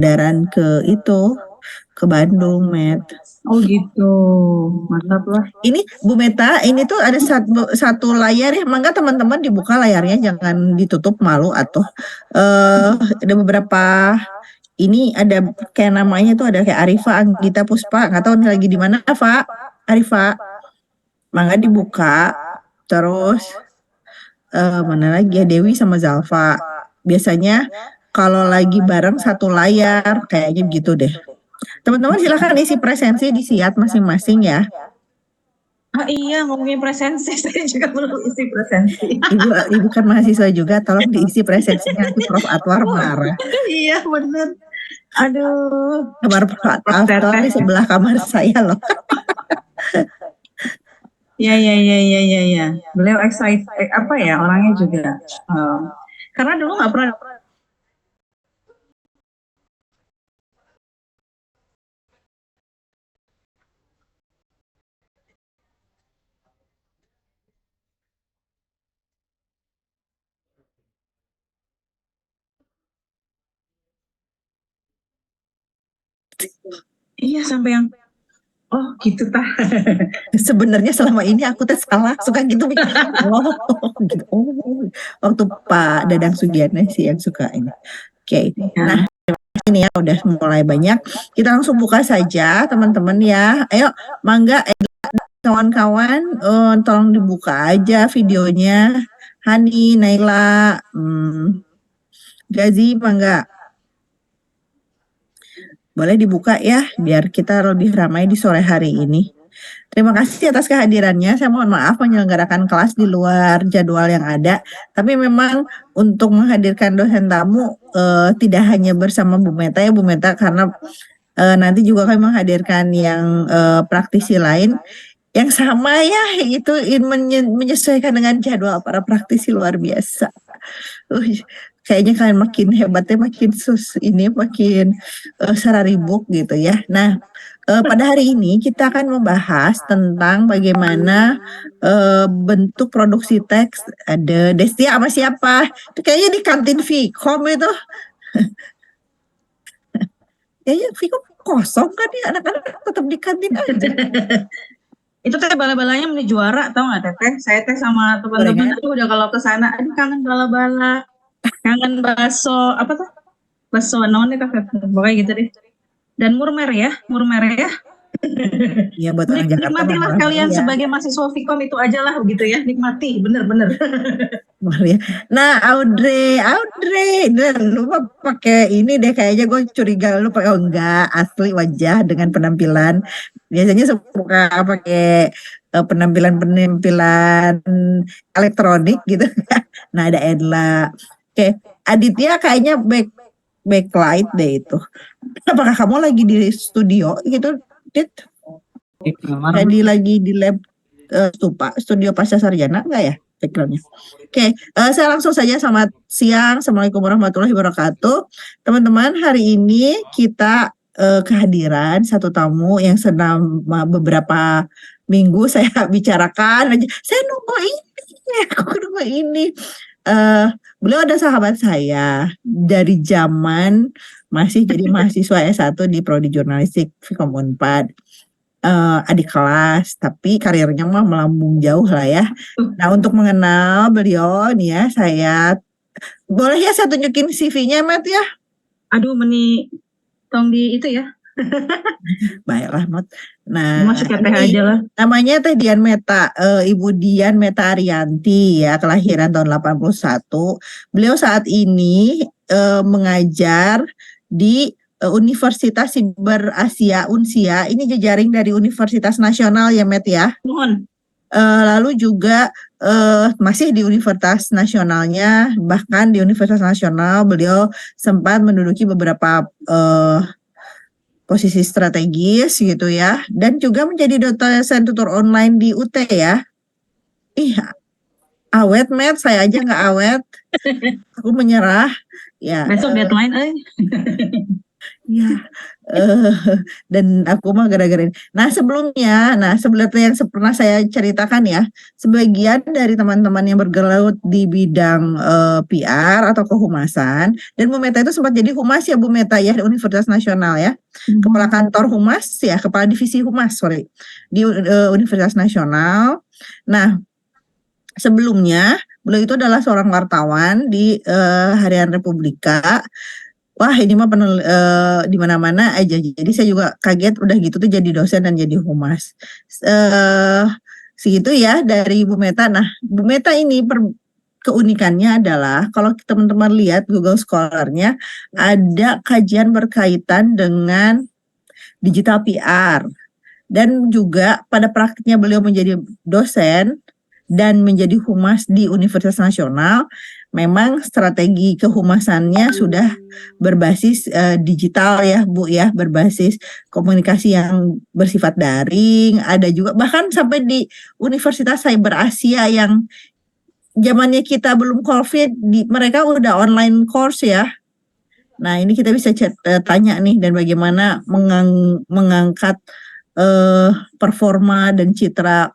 Daran ke itu, ke Bandung, Met. Oh gitu, mantap lah. Ini Bu Meta, ini tuh ada satu layar ya, mangga teman-teman dibuka layarnya, jangan ditutup, malu atau ada beberapa ini ada kayak namanya tuh ada kayak Arifa, Anggita, Puspa, nggak tahu nih lagi di mana, Pak. Arifa, mangga dibuka, terus mana lagi ya Dewi sama Zalfa. Biasanya kalau lagi bareng satu layar, kayaknya gitu deh. Teman-teman silahkan isi presensi di siat masing-masing ya. Ah iya, ngomongin presensi, saya juga belum isi presensi. Ibu kan mahasiswa juga, tolong diisi presensinya, nanti Prof. Atwar marah. Iya bener. Aduh. Kamar Prof. Atwar di sebelah kamar saya loh. Ya. Beliau excited, apa ya, orangnya juga. Karena dulu nggak pernah. Iya sampai yang oh gitu tah. Sebenarnya selama ini aku tuh salah, suka gitu. Oh, gitu. Oh, waktu Pak Dadang Sugiana sih yang suka ini. Oke, nah ini ya udah mulai banyak. Kita langsung buka saja teman-teman ya. Ayo, mangga kawan-kawan, tolong dibuka aja videonya. Hani, Naila, Gazi, mangga. Boleh dibuka ya, biar kita lebih ramai di sore hari ini. Terima kasih atas kehadirannya. Saya mohon maaf menyelenggarakan kelas di luar jadwal yang ada. Tapi memang untuk menghadirkan dosen tamu tidak hanya bersama Bu Meta ya Bu Meta, karena nanti juga kami menghadirkan yang praktisi lain yang sama ya, itu menyesuaikan dengan jadwal para praktisi luar biasa. Kayaknya kalian makin hebatnya, makin makin sararibuk gitu ya. Nah, pada hari ini kita akan membahas tentang bagaimana bentuk produksi teks. Ada Destia sama siapa? Itu kayaknya di kantin Vkom itu. Kayaknya Vkom kosong kan ya, anak-anak tetap di kantin aja. Itu teh bala-balanya menjadi juara, tau nggak teteh? Saya teh sama teman-teman, aduh udah kalau ke sana, aduh kangen bala-bala, kangen bakso, apa tuh? Bakso naon nih teteh, pokoknya gitu deh. Dan murmer ya. Iya buat orang Jakarta. Nikmatilah kalian ya. Sebagai mahasiswa Vkom itu aja lah begitu ya, nikmati, bener-bener. Nah, Audrey, lu mah pakai ini deh, kayaknya gue curiga lu pakai, oh enggak, asli wajah dengan penampilan. Biasanya suka pakai penampilan elektronik gitu. Nah, ada Edla. Oke, Aditya kayaknya backlight deh itu. Apakah kamu lagi di studio gitu, Dit? Lagi di lab studio Pasca Sarjana enggak ya backgroundnya? Oke, saya langsung saja. Selamat siang, Assalamualaikum warahmatullahi wabarakatuh. Teman-teman, hari ini kita kehadiran satu tamu yang selama beberapa minggu saya bicarakan. Saya nunggu ini. Beliau ada sahabat saya dari zaman masih jadi mahasiswa S1 di Prodi Jurnalistik Vkom Unpad. Adik kelas, tapi karirnya mah melambung jauh lah ya. Nah, untuk mengenal beliau nih ya, boleh ya saya tunjukin CV-nya, Mat ya? Aduh, tong di itu ya. Baiklah, Mat. Nah, masuk teh aja lah. Namanya Teh Dian Meta, Ibu Dian Meta Arianti ya, kelahiran tahun 81. Beliau saat ini mengajar di Universitas Siber Asia Unsia, ini jejaring dari Universitas Nasional ya Met ya. Mohon. Lalu juga masih di Universitas Nasionalnya, bahkan di Universitas Nasional beliau sempat menduduki beberapa posisi strategis gitu ya, dan juga menjadi dosen tutor online di UT ya. Ih, awet Met, saya aja nggak awet. Aku menyerah. Ya. Besok deadline, Ya, eh, dan aku mah gara-gara ini. Nah sebelumnya, sebelumnya yang pernah saya ceritakan ya, sebagian dari teman-teman yang bergelut di bidang PR atau kehumasan, dan Bu Meta itu sempat jadi humas ya Bu Meta ya di Universitas Nasional ya, kepala kantor humas ya, kepala divisi humas sorry di Universitas Nasional. Nah sebelumnya beliau itu adalah seorang wartawan di Harian Republika. Wah ini mah di mana-mana aja. Jadi saya juga kaget udah gitu tuh jadi dosen dan jadi humas. Eh Segitu ya dari Bu Meta. Nah, Bu Meta ini keunikannya adalah kalau teman-teman lihat Google Scholar-nya ada kajian berkaitan dengan digital PR dan juga pada praktiknya beliau menjadi dosen dan menjadi humas di Universitas Nasional, memang strategi kehumasannya sudah berbasis digital ya Bu ya, berbasis komunikasi yang bersifat daring, ada juga bahkan sampai di Universitas Cyber Asia yang zamannya kita belum COVID, mereka udah online course ya. Nah ini kita bisa tanya nih dan bagaimana mengangkat performa dan citra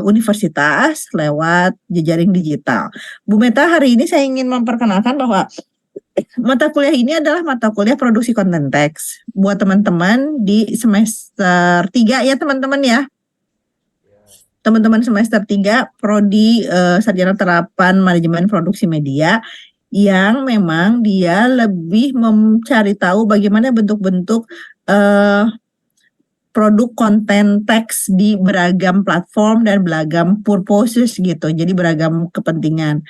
universitas lewat jejaring digital. Bu Meta, hari ini saya ingin memperkenalkan bahwa mata kuliah ini adalah mata kuliah produksi konten teks buat teman-teman di semester 3 ya teman-teman ya. Teman-teman semester 3 prodi sarjana terapan manajemen produksi media yang memang dia lebih mencari tahu bagaimana bentuk-bentuk produk konten teks di beragam platform dan beragam purposes gitu, jadi beragam kepentingan.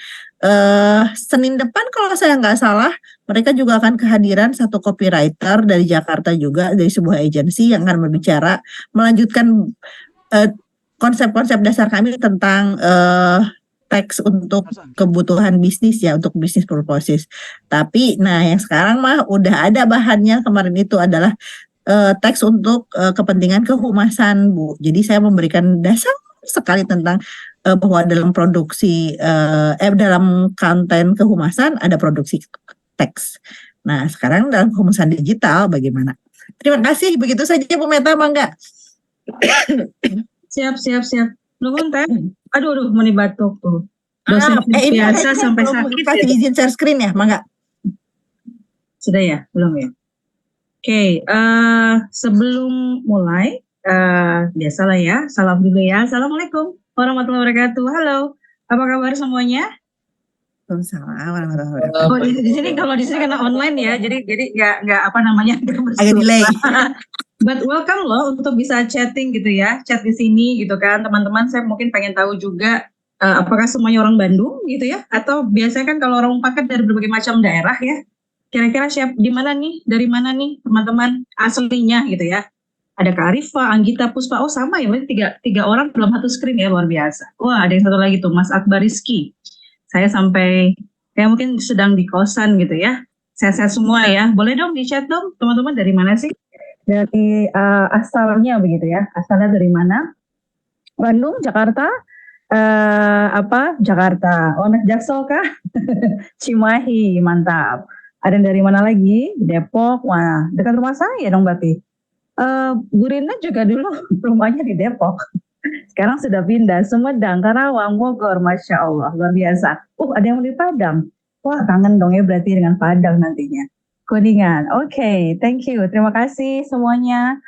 Senin depan kalau saya nggak salah, mereka juga akan kehadiran satu copywriter dari Jakarta juga, dari sebuah agensi yang akan berbicara, melanjutkan konsep-konsep dasar kami tentang teks untuk kebutuhan bisnis ya, untuk bisnis purposes. Tapi, nah yang sekarang mah udah ada bahannya, kemarin itu adalah teks untuk kepentingan kehumasan Bu. Jadi saya memberikan dasar sekali tentang bahwa dalam produksi dalam konten kehumasan ada produksi teks. Nah sekarang dalam kehumasan digital bagaimana? Terima kasih. Begitu saja Bu Meta, Mangga. Siap. Nuhun teh. Aduh, meni batuk tuh. Dosen biasa sampai sakit. Kasih izin share screen ya, Mangga. Sudah ya? Belum ya? Oke, sebelum mulai, biasalah ya, salam dulu ya. Assalamualaikum warahmatullahi wabarakatuh. Halo, apa kabar semuanya? Waalaikumsalam warahmatullahi wabarakatuh. Oh, di sini kalau di sini karena online ya, jadi nggak apa namanya agak delay. But welcome loh untuk bisa chatting gitu ya, chat di sini gitu kan, teman-teman. Saya mungkin pengen tahu juga apakah semuanya orang Bandung gitu ya, atau biasanya kan kalau orang paket dari berbagai macam daerah ya. Kira-kira siap di mana nih? Dari mana nih teman-teman aslinya gitu ya? Ada Kak Arifa, Anggita, Puspa. Oh sama ya, berarti tiga orang dalam satu screen ya, luar biasa. Wah ada yang satu lagi tuh, Mas Akbar Rizky. Saya sampai kayak mungkin sedang di kosan gitu ya. Sehat-sehat semua ya. Boleh dong di chat dong teman-teman, dari mana sih? Dari asalnya begitu ya. Asalnya dari mana? Bandung, Jakarta, Jakarta. Oh, anak Jaksel kah? Cimahi, mantap. Ada yang dari mana lagi? Depok, wah dekat rumah saya dong berarti. Bu Rina juga dulu rumahnya di Depok. Sekarang sudah pindah, Sumedang, Karawang, Bogor, Masya Allah, luar biasa. Ada yang di Padang. Wah kangen dong ya berarti dengan Padang nantinya. Kuningan, oke, thank you, terima kasih semuanya.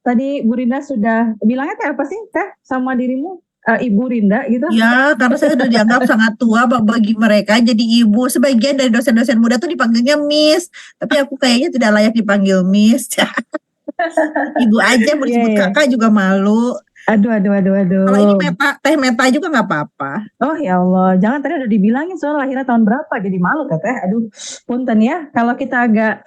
Tadi Bu Rina sudah bilangnya teh apa sih teh sama dirimu? Ibu Rinda gitu. Ya, karena saya sudah dianggap sangat tua bagi mereka jadi ibu. Sebagian dari dosen-dosen muda tuh dipanggilnya Miss, tapi aku kayaknya tidak layak dipanggil Miss. Ibu aja mau disebut kakak juga malu. Aduh. Kalau ini teh Meta juga nggak apa-apa. Oh ya Allah, jangan, tadi udah dibilangin soal lahirnya tahun berapa, jadi malu teh. Aduh, punten ya. Kalau kita agak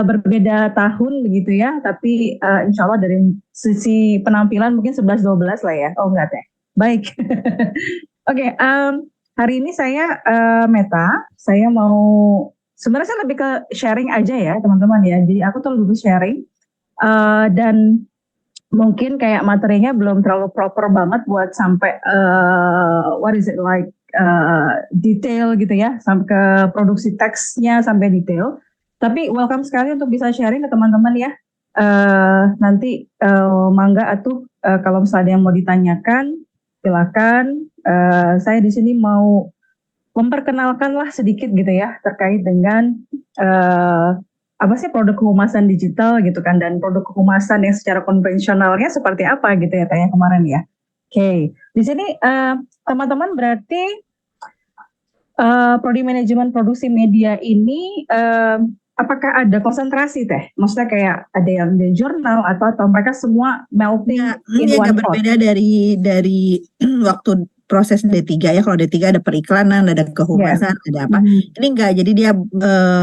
berbeda tahun begitu ya, tapi insya Allah dari sisi penampilan mungkin 11-12 lah ya. Oh enggak teh. Baik. Oke, hari ini saya Meta, saya mau sebenarnya saya lebih ke sharing aja ya teman-teman ya. Jadi aku tuh lebih sharing dan mungkin kayak materinya belum terlalu proper banget buat sampai what is it like detail gitu ya, sampai ke produksi teksnya sampai detail. Tapi welcome sekali untuk bisa sharing ke teman-teman ya. Nanti mangga atuh kalau misalnya ada yang mau ditanyakan, silakan. Saya di sini mau memperkenalkan lah sedikit gitu ya terkait dengan apa sih produk kehumasan digital gitu kan, dan produk kehumasan yang secara konvensionalnya seperti apa gitu ya tanya kemarin ya. Oke, di sini teman-teman berarti prodi manajemen produksi media ini apakah ada konsentrasi teh? Maksudnya kayak ada yang di jurnal atau mereka semua melting Ya, in ini one agak pot? berbeda dari waktu proses D3 ya. Kalau D3 ada periklanan, ada kehumasan, ada apa. Ini enggak, jadi dia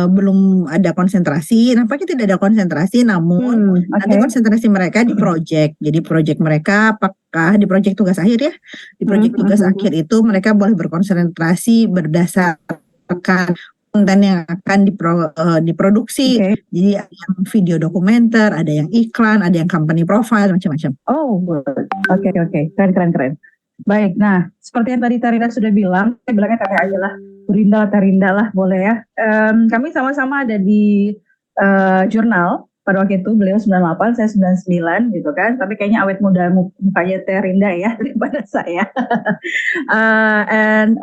belum ada konsentrasi. Nampaknya tidak ada konsentrasi, namun nanti Oke. konsentrasi mereka di project. Jadi project mereka apakah di project tugas akhir ya? Di project tugas akhir itu mereka boleh berkonsentrasi berdasarkan konten yang akan diproduksi. Oke. Jadi ada yang video dokumenter, ada yang iklan, ada yang company profile, macam-macam. Oh, good. Oke. Keren. Baik, nah seperti yang tadi Tarinda sudah bilang, saya bilangnya Teh aja lah, Tarinda lah boleh ya. Kami sama-sama ada di jurnal, pada waktu itu beliau 98, saya 99 gitu kan, tapi kayaknya awet muda mukanya Tarinda ya daripada saya. And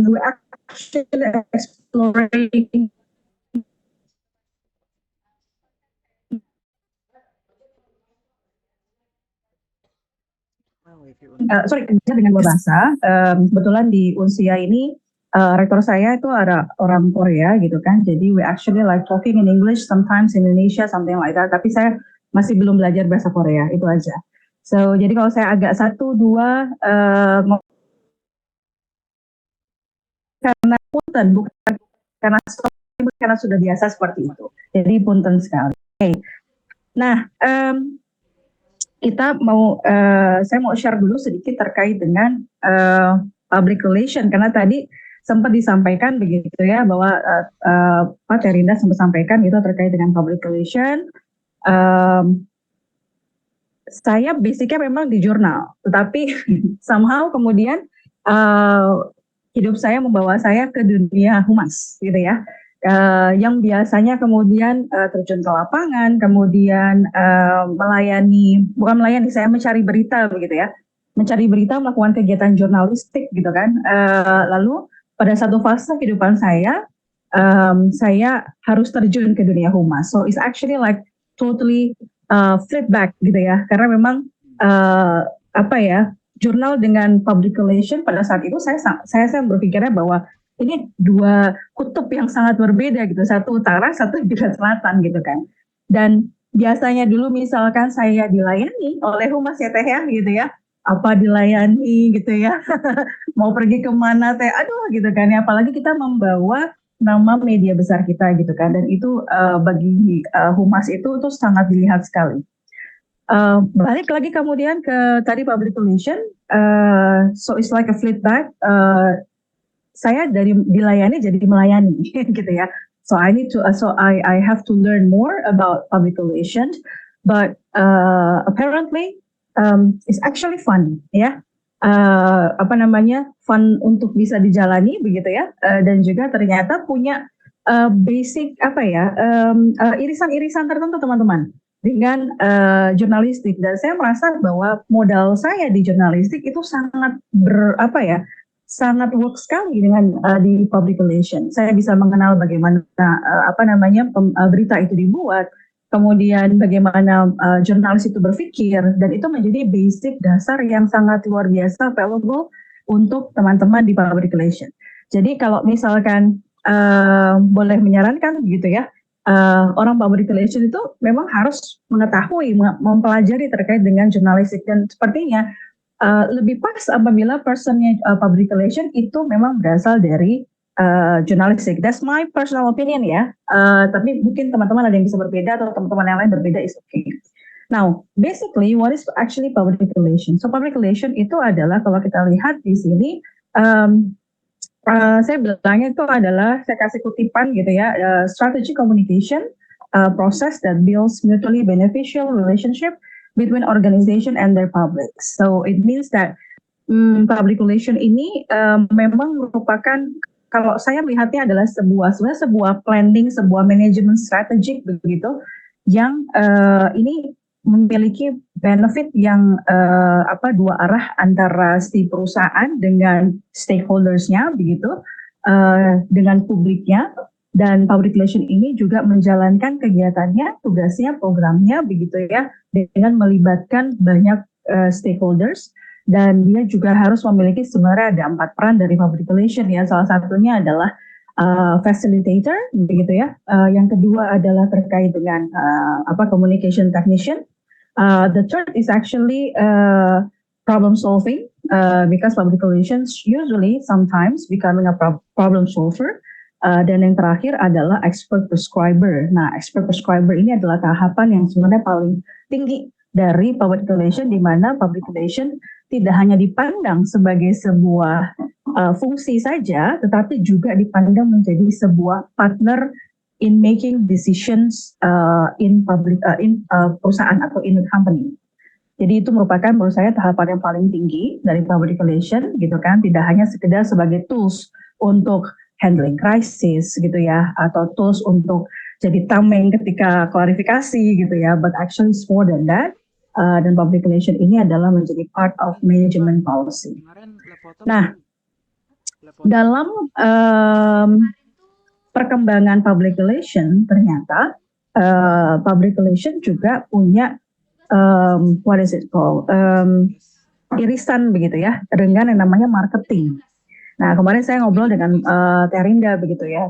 we actually exploring sorry, kerja dengan dua bahasa. Kebetulan di Unsia ini rektor saya itu ada orang Korea gitu kan. Jadi we actually like talking in English, sometimes in Indonesia, something like that. Tapi saya masih belum belajar bahasa Korea, itu aja. So jadi kalau saya agak satu dua karena punten bukan karena sudah biasa seperti itu. Jadi punten sekali. Okay. Nah, kita mau saya mau share dulu sedikit terkait dengan public relation, karena tadi sempat disampaikan begitu ya bahwa Pak Terinda sempat sampaikan gitu terkait dengan public relation. Saya basicnya memang di jurnal, tetapi somehow kemudian hidup saya membawa saya ke dunia humas gitu ya. Yang biasanya kemudian terjun ke lapangan, kemudian bukan melayani, saya mencari berita begitu ya, mencari berita, melakukan kegiatan jurnalistik gitu kan. Lalu pada satu fase kehidupan saya harus terjun ke dunia humas. So it's actually like totally flip back gitu ya, karena memang jurnal dengan public relation pada saat itu saya berpikirnya bahwa ini dua kutub yang sangat berbeda gitu, satu utara, satu juga selatan gitu kan. Dan biasanya dulu misalkan saya dilayani oleh humas ya Teh ya gitu ya, apa dilayani gitu ya, mau pergi kemana Teh, aduh gitu kan ya, apalagi kita membawa nama media besar kita gitu kan, dan itu bagi humas itu sangat dilihat sekali. Balik lagi kemudian ke tadi public relation, so it's like a flip back. Saya dari dilayani jadi melayani gitu ya. So I have to learn more about public relations, but apparently it's actually fun ya. Fun untuk bisa dijalani begitu ya, dan juga ternyata punya basic irisan-irisan tertentu teman-teman dengan jurnalistik, dan saya merasa bahwa modal saya di jurnalistik itu sangat sangat work sekali dengan di public relation. Saya bisa mengenal bagaimana berita itu dibuat, kemudian bagaimana jurnalis itu berpikir, dan itu menjadi basic dasar yang sangat luar biasa valuable untuk teman-teman di public relation. Jadi kalau misalkan boleh menyarankan gitu ya, orang public relation itu memang harus mengetahui, mempelajari terkait dengan jurnalistik, dan sepertinya lebih pas apabila personnya public relation itu memang berasal dari jurnalistik. That's my personal opinion ya. Tapi mungkin teman-teman ada yang bisa berbeda atau teman-teman yang lain berbeda, is okay. Now, basically, what is actually public relation? So public relation itu adalah kalau kita lihat di sini. Saya bilangnya itu adalah, saya kasih kutipan gitu ya, strategy communication process that builds mutually beneficial relationship between organization and their public. So it means that public relation ini memang merupakan, kalau saya melihatnya adalah sebuah planning, sebuah manajemen strategik begitu, yang ini memiliki benefit yang dua arah antara si perusahaan dengan stakeholders-nya begitu, dengan publiknya. Dan public relation ini juga menjalankan kegiatannya, tugasnya, programnya begitu ya, dengan melibatkan banyak stakeholders. Dan dia juga harus memiliki, sebenarnya ada 4 peran dari public relation ya. Salah satunya adalah facilitator begitu ya. Yang kedua adalah terkait dengan communication technician. The third is actually problem solving, because public relations usually sometimes becoming a problem solver. Dan yang terakhir adalah expert prescriber. Nah, expert prescriber ini adalah tahapan yang sebenarnya paling tinggi dari public relation, di mana public relation tidak hanya dipandang sebagai sebuah fungsi saja, tetapi juga dipandang menjadi sebuah partner in making decisions in perusahaan atau in a company. Jadi itu merupakan menurut saya tahapan yang paling tinggi dari public relation gitu kan, tidak hanya sekedar sebagai tools untuk handling crisis gitu ya, atau tools untuk jadi tameng ketika klarifikasi gitu ya, but actually it's more than that. Dan public relation ini adalah menjadi part of management policy. Nah, dalam perkembangan public relation ternyata public relation juga punya what is it called, irisan begitu ya, dengan yang namanya marketing. Nah, kemarin saya ngobrol dengan Terinda begitu ya,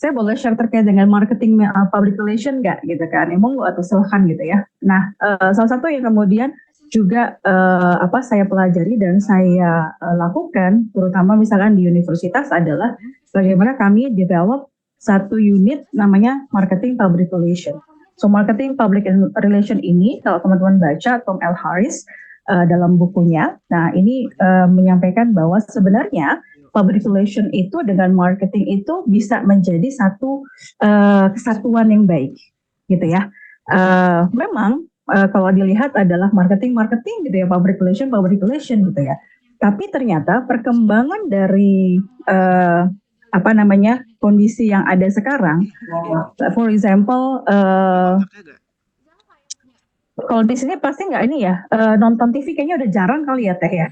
saya boleh share terkait dengan marketing public relation nggak gitu kan? Emang atau silahkan gitu ya. Nah, salah satu yang kemudian juga saya pelajari dan saya lakukan, terutama misalkan di universitas, adalah bagaimana kami develop satu unit namanya marketing public relation. So marketing public relation ini, kalau teman-teman baca Tom L. Harris dalam bukunya, nah ini menyampaikan bahwa sebenarnya public relation itu dengan marketing itu bisa menjadi satu kesatuan yang baik, gitu ya. Memang kalau dilihat adalah marketing gitu ya, public relation gitu ya. Tapi ternyata perkembangan dari kondisi yang ada sekarang, for example, kalau di sini pasti nggak ini ya, nonton TV kayaknya udah jarang kali ya Teh ya.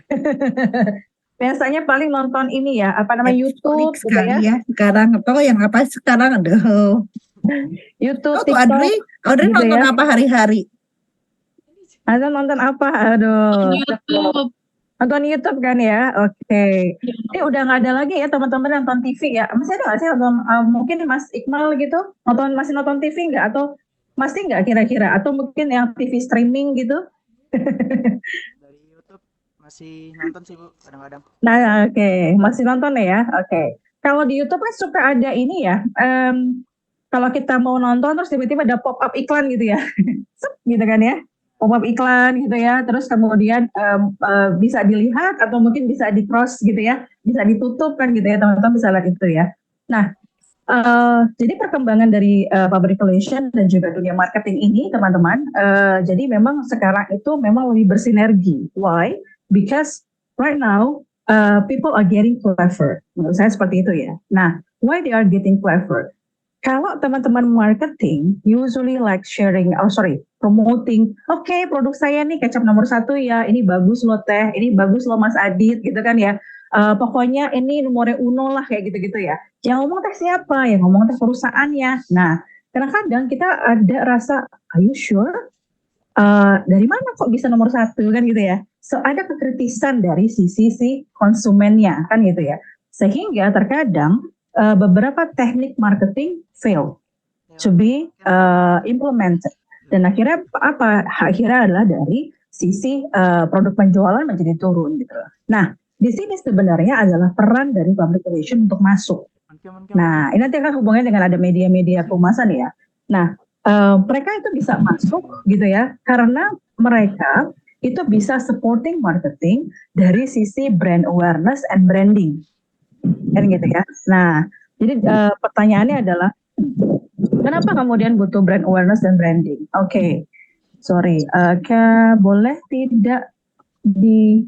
Biasanya paling nonton ini ya, YouTube gitu ya. Sekarang atau yang apa sekarang aduh. YouTube, TikTok. Audrey gitu nonton ya. Apa hari-hari? Nonton apa? Aduh. Nonton YouTube kan ya, oke. Ini udah nggak ada lagi ya teman-teman nonton TV ya. Masih ada nggak sih nonton? Mungkin Mas Iqmal gitu, masih nonton TV nggak, atau masih nggak kira-kira? Atau mungkin yang TV streaming gitu? Dari YouTube masih nonton sih Bu, kadang-kadang. Nah, oke. Masih nonton ya, oke. Kalau di YouTube kan suka ada ini ya, kalau kita mau nonton terus tiba-tiba ada pop-up iklan gitu ya, gitu kan ya, pop-up iklan gitu ya, terus kemudian bisa dilihat atau mungkin bisa di-cross gitu ya, bisa ditutup kan gitu ya, teman-teman bisa lihat itu ya. Nah, jadi perkembangan dari public relation dan juga dunia marketing ini teman-teman, jadi memang sekarang itu memang lebih bersinergi. Why? Because right now people are getting clever. Menurut saya seperti itu ya. Nah, why they are getting clever? Kalau teman-teman marketing usually like promoting, oke, produk saya nih kecap nomor 1 ya, ini bagus loh Teh, ini bagus loh Mas Adit gitu kan ya. Pokoknya ini nomornya uno lah kayak gitu-gitu ya. Yang ngomong Teh siapa? Yang ngomong Teh perusahaannya. Nah, kadang-kadang kita ada rasa, are you sure? Dari mana kok bisa nomor 1 kan gitu ya. So ada kekritisan dari sisi konsumennya kan gitu ya. Sehingga terkadang beberapa teknik marketing fail to be implemented. Dan akhirnya akhirnya adalah dari sisi produk penjualan menjadi turun gitu. Nah, di sini sebenarnya adalah peran dari public relation untuk masuk. Nah, ini nanti akan hubungannya dengan ada media-media kehumasan ya. Nah, mereka itu bisa masuk gitu ya, karena mereka itu bisa supporting marketing dari sisi brand awareness and branding. Kan gitu ya. Nah, jadi pertanyaannya adalah kenapa kemudian butuh brand awareness dan branding? Oke. Sorry, boleh tidak di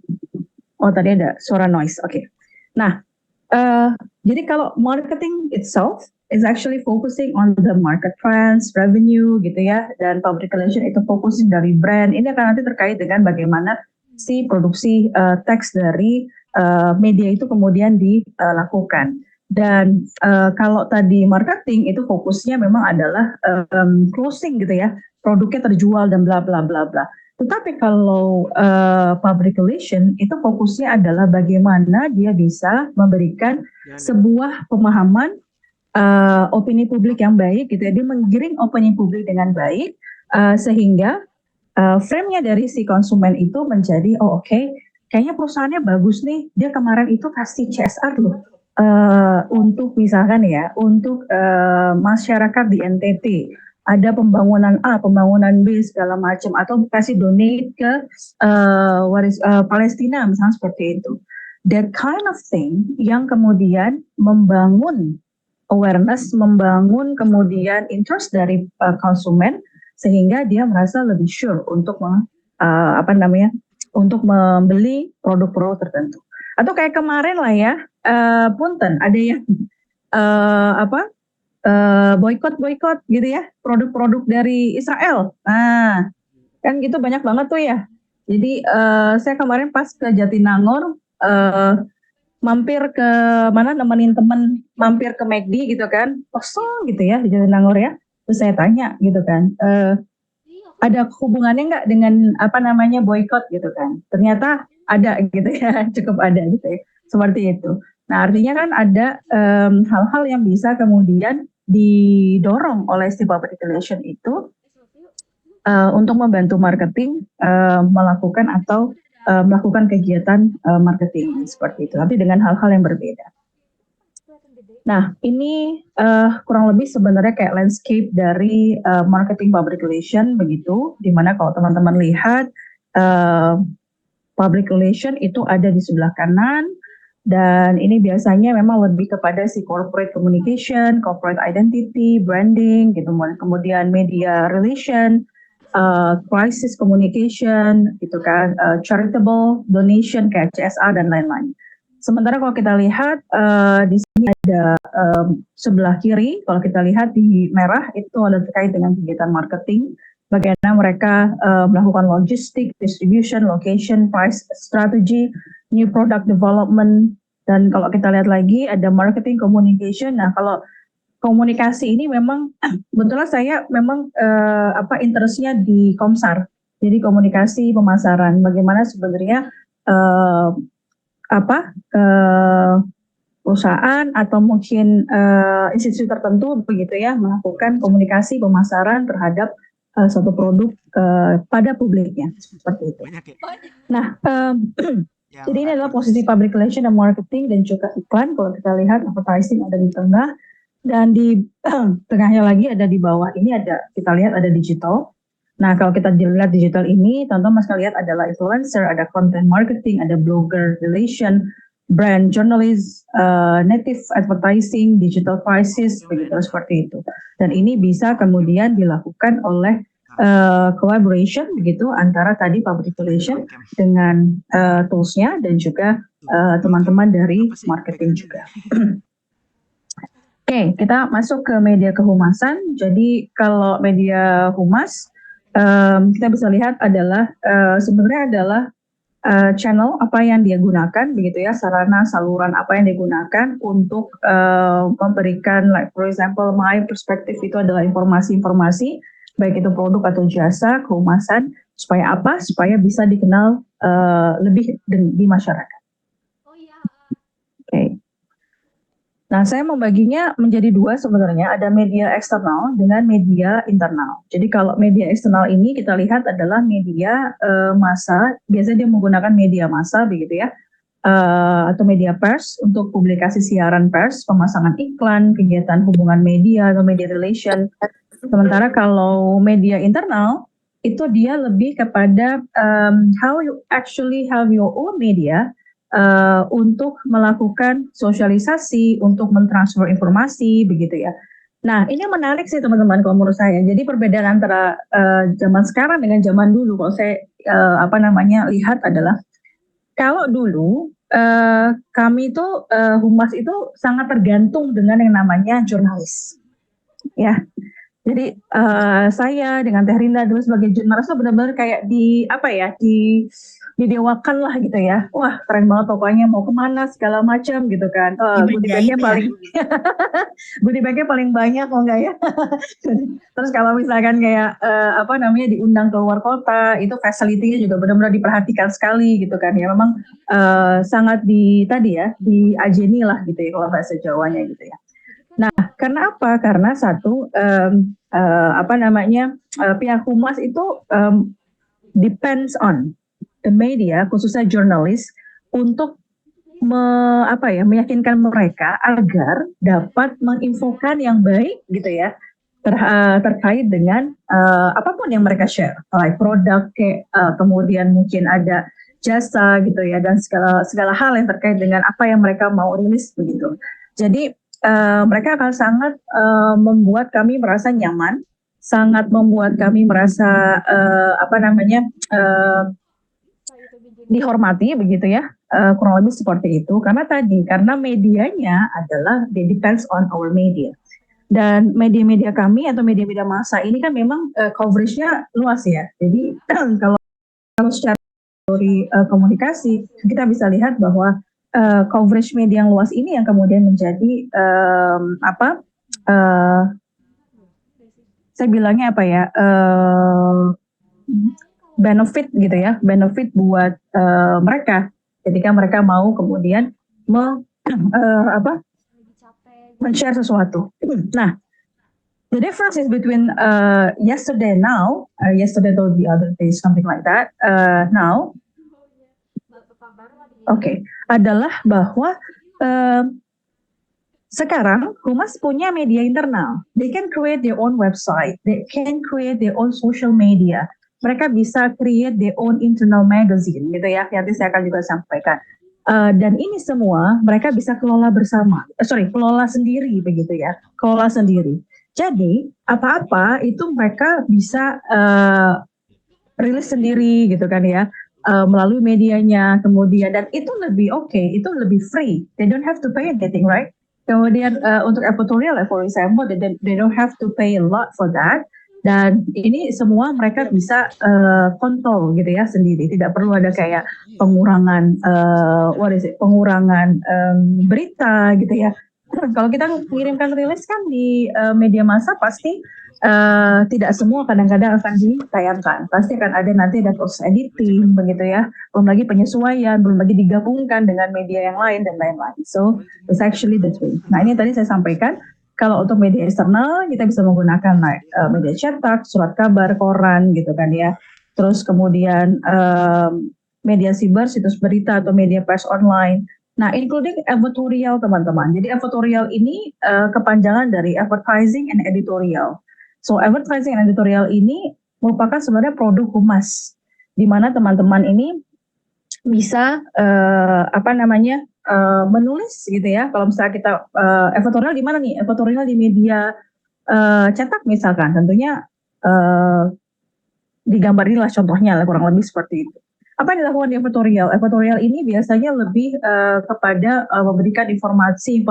Oh, tadi ada suara noise. Oke. Nah, jadi kalau marketing itself is actually focusing on the market trends, revenue gitu ya, dan public relation itu fokus dari brand. Ini akan nanti terkait dengan bagaimana si produksi teks dari media itu kemudian dilakukan. Dan kalau tadi marketing itu fokusnya memang adalah closing gitu ya, produknya terjual dan bla bla bla bla. Tetapi kalau public relation itu fokusnya adalah bagaimana dia bisa memberikan sebuah pemahaman opini publik yang baik gitu ya, dia menggiring opini publik dengan baik sehingga frame-nya dari si konsumen itu menjadi oke, kayaknya perusahaannya bagus nih, dia kemarin itu kasih CSR loh untuk misalkan ya untuk masyarakat di NTT ada pembangunan A, pembangunan B segala macam atau kasih donate ke Palestina misalnya seperti itu. That kind of thing yang kemudian membangun awareness, membangun kemudian interest dari konsumen sehingga dia merasa lebih sure untuk untuk membeli produk-produk tertentu. Atau kayak kemarin lah ya, punten ada yang boykot gitu ya produk-produk dari Israel. Nah, kan gitu banyak banget tuh ya. Jadi saya kemarin pas ke Jatinangor mampir ke mana nemenin temen mampir ke McD gitu kan, kosong gitu ya di Jatinangor ya. Terus saya tanya gitu kan, ada hubungannya nggak dengan boykot gitu kan? Ternyata ada gitu ya, cukup ada gitu ya, seperti itu. Nah artinya kan ada hal-hal yang bisa kemudian didorong oleh si public relation itu untuk membantu marketing melakukan atau melakukan kegiatan marketing seperti itu, tapi dengan hal-hal yang berbeda. Nah, ini kurang lebih sebenarnya kayak landscape dari marketing public relation begitu, dimana kalau teman-teman lihat public relation itu ada di sebelah kanan, dan ini biasanya memang lebih kepada si corporate communication, corporate identity, branding, gitu, kemudian media relation, crisis communication, gitu kan, charitable donation kayak CSR dan lain-lain. Sementara kalau kita lihat di sini ada sebelah kiri, kalau kita lihat di merah itu ada terkait dengan kegiatan marketing, bagaimana mereka melakukan logistik, distribution, location, price strategy, new product development, dan kalau kita lihat lagi ada marketing communication. Nah kalau komunikasi ini memang kebetulan saya memang interestnya di Komsar, jadi komunikasi pemasaran, bagaimana sebenarnya perusahaan atau mungkin institusi tertentu begitu ya melakukan komunikasi pemasaran terhadap suatu produk pada publiknya seperti itu. Nah, jadi ini adalah posisi public relation dan marketing dan juga iklan. Kalau kita lihat advertising ada di tengah dan di tengahnya lagi ada di bawah ini ada kita lihat ada digital. Nah, kalau kita lihat digital ini, teman-teman masih lihat adalah influencer, ada content marketing, ada blogger relation, brand journalist, native advertising, digital crisis, begitu seperti itu. Dan ini bisa kemudian dilakukan oleh collaboration begitu antara tadi public relation dengan toolsnya dan juga teman-teman dari marketing juga. Oke, kita masuk ke media kehumasan. Jadi kalau media humas kita bisa lihat adalah sebenarnya adalah channel apa yang dia gunakan begitu ya, sarana saluran apa yang digunakan untuk memberikan, like for example my perspective itu adalah informasi-informasi baik itu produk atau jasa kehumasan supaya apa? Supaya bisa dikenal lebih di masyarakat. Oke. Nah, saya membaginya menjadi dua sebenarnya, ada media eksternal dengan media internal. Jadi kalau media eksternal ini kita lihat adalah media massa, biasanya dia menggunakan media massa begitu ya, atau media pers untuk publikasi siaran pers, pemasangan iklan, kegiatan hubungan media atau media relation. Sementara kalau media internal itu dia lebih kepada how you actually have your own media. Untuk melakukan sosialisasi, untuk mentransfer informasi, begitu ya. Nah, ini menarik sih teman-teman kalau menurut saya. Jadi perbedaan antara zaman sekarang dengan zaman dulu, kalau saya lihat adalah kalau dulu kami itu humas itu sangat tergantung dengan yang namanya jurnalis, ya. Jadi saya dengan Teh Rinda dulu sebagai jurnalis itu benar-benar kayak didewakan lah gitu ya. Wah keren banget pokoknya, mau kemana segala macam gitu kan. Goodie Dimanjain bagnya ya. paling goodie bagnya paling banyak kok enggak ya. Terus kalau misalkan kayak diundang ke luar kota, itu facility-nya juga benar-benar diperhatikan sekali gitu kan ya. Memang sangat diajeni lah gitu ya kalau bahasa Jawanya gitu ya. Nah, karena apa? Karena satu pihak humas itu depends on the media, khususnya jurnalis, untuk meyakinkan mereka agar dapat menginfokan yang baik gitu ya terkait dengan apapun yang mereka share, like produk kemudian mungkin ada jasa gitu ya, dan segala hal yang terkait dengan apa yang mereka mau rilis begitu. Jadi mereka akan sangat membuat kami merasa nyaman, sangat membuat kami merasa dihormati begitu ya, kurang lebih seperti itu. Karena medianya adalah depends on our media. Dan media-media kami atau media-media massa ini kan memang coverage-nya luas ya. Jadi kalau secara teori komunikasi kita bisa lihat bahwa coverage media yang luas ini yang kemudian menjadi saya bilangnya benefit gitu ya, benefit buat mereka ketika mereka mau kemudian men-share sesuatu. Nah, the difference is between yesterday and now, yesterday or the other day, something like that, now, adalah bahwa sekarang humas punya media internal. They can create their own website, they can create their own social media. Mereka bisa create their own internal magazine, gitu ya. Nanti saya akan juga sampaikan. Dan ini semua mereka bisa kelola sendiri begitu ya, kelola sendiri. Jadi apa-apa itu mereka bisa rilis sendiri gitu kan ya, melalui medianya kemudian, dan itu lebih itu lebih free. They don't have to pay anything, right? Kemudian untuk editorial, for example, they don't have to pay a lot for that. Dan ini semua mereka bisa kontrol gitu ya sendiri, tidak perlu ada kayak pengurangan berita gitu ya. Kalau kita mengirimkan rilis kan di media massa pasti tidak semua kadang-kadang akan ditayangkan, pasti akan ada nanti ada proses editing begitu ya, belum lagi penyesuaian, belum lagi digabungkan dengan media yang lain dan lain-lain. So it's actually the twin. Nah ini tadi saya sampaikan. Kalau untuk media eksternal, kita bisa menggunakan media cetak, surat kabar, koran gitu kan ya. Terus kemudian media siber, situs berita atau media pers online. Nah, including editorial teman-teman. Jadi editorial ini kepanjangan dari advertising and editorial. So advertising and editorial ini merupakan sebenarnya produk humas, di mana teman-teman ini bisa menulis gitu ya. Kalau misalnya kita editorial di mana nih? Editorial di media cetak misalkan, tentunya digambar inilah contohnya lah, kurang lebih seperti itu. Apa yang dilakukan di editorial? Editorial ini biasanya lebih kepada memberikan informasi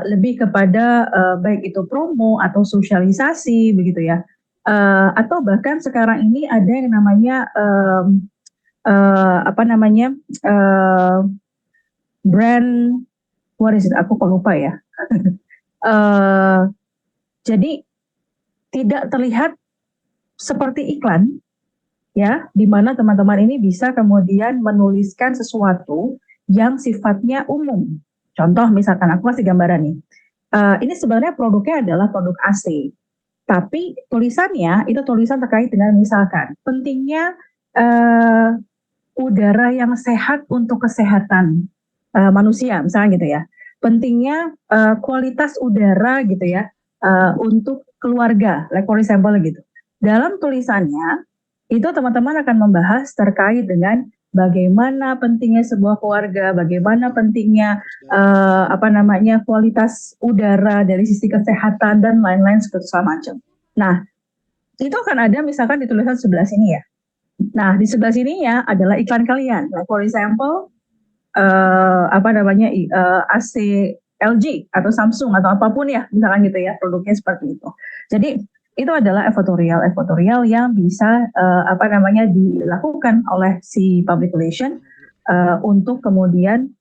lebih kepada baik itu promo atau sosialisasi begitu ya. Atau bahkan sekarang ini ada yang namanya brand, aku kok lupa ya. Jadi tidak terlihat seperti iklan, ya, di mana teman-teman ini bisa kemudian menuliskan sesuatu yang sifatnya umum. Contoh misalkan aku kasih gambaran nih. Ini sebenarnya produknya adalah produk AC, tapi tulisannya itu tulisan terkait dengan misalkan pentingnya udara yang sehat untuk kesehatan manusia, misalnya gitu ya. Pentingnya kualitas udara gitu ya untuk keluarga, like for example gitu. Dalam tulisannya itu teman-teman akan membahas terkait dengan bagaimana pentingnya sebuah keluarga, bagaimana pentingnya kualitas udara dari sisi kesehatan dan lain-lain segala macam. Nah, itu akan ada misalkan di tulisan sebelah sini ya. Nah, di sebelah sininya adalah iklan kalian. Like for example, AC LG atau Samsung atau apapun ya, misalkan gitu ya, produknya seperti itu. Jadi itu adalah editorial yang bisa dilakukan oleh si public relation untuk kemudian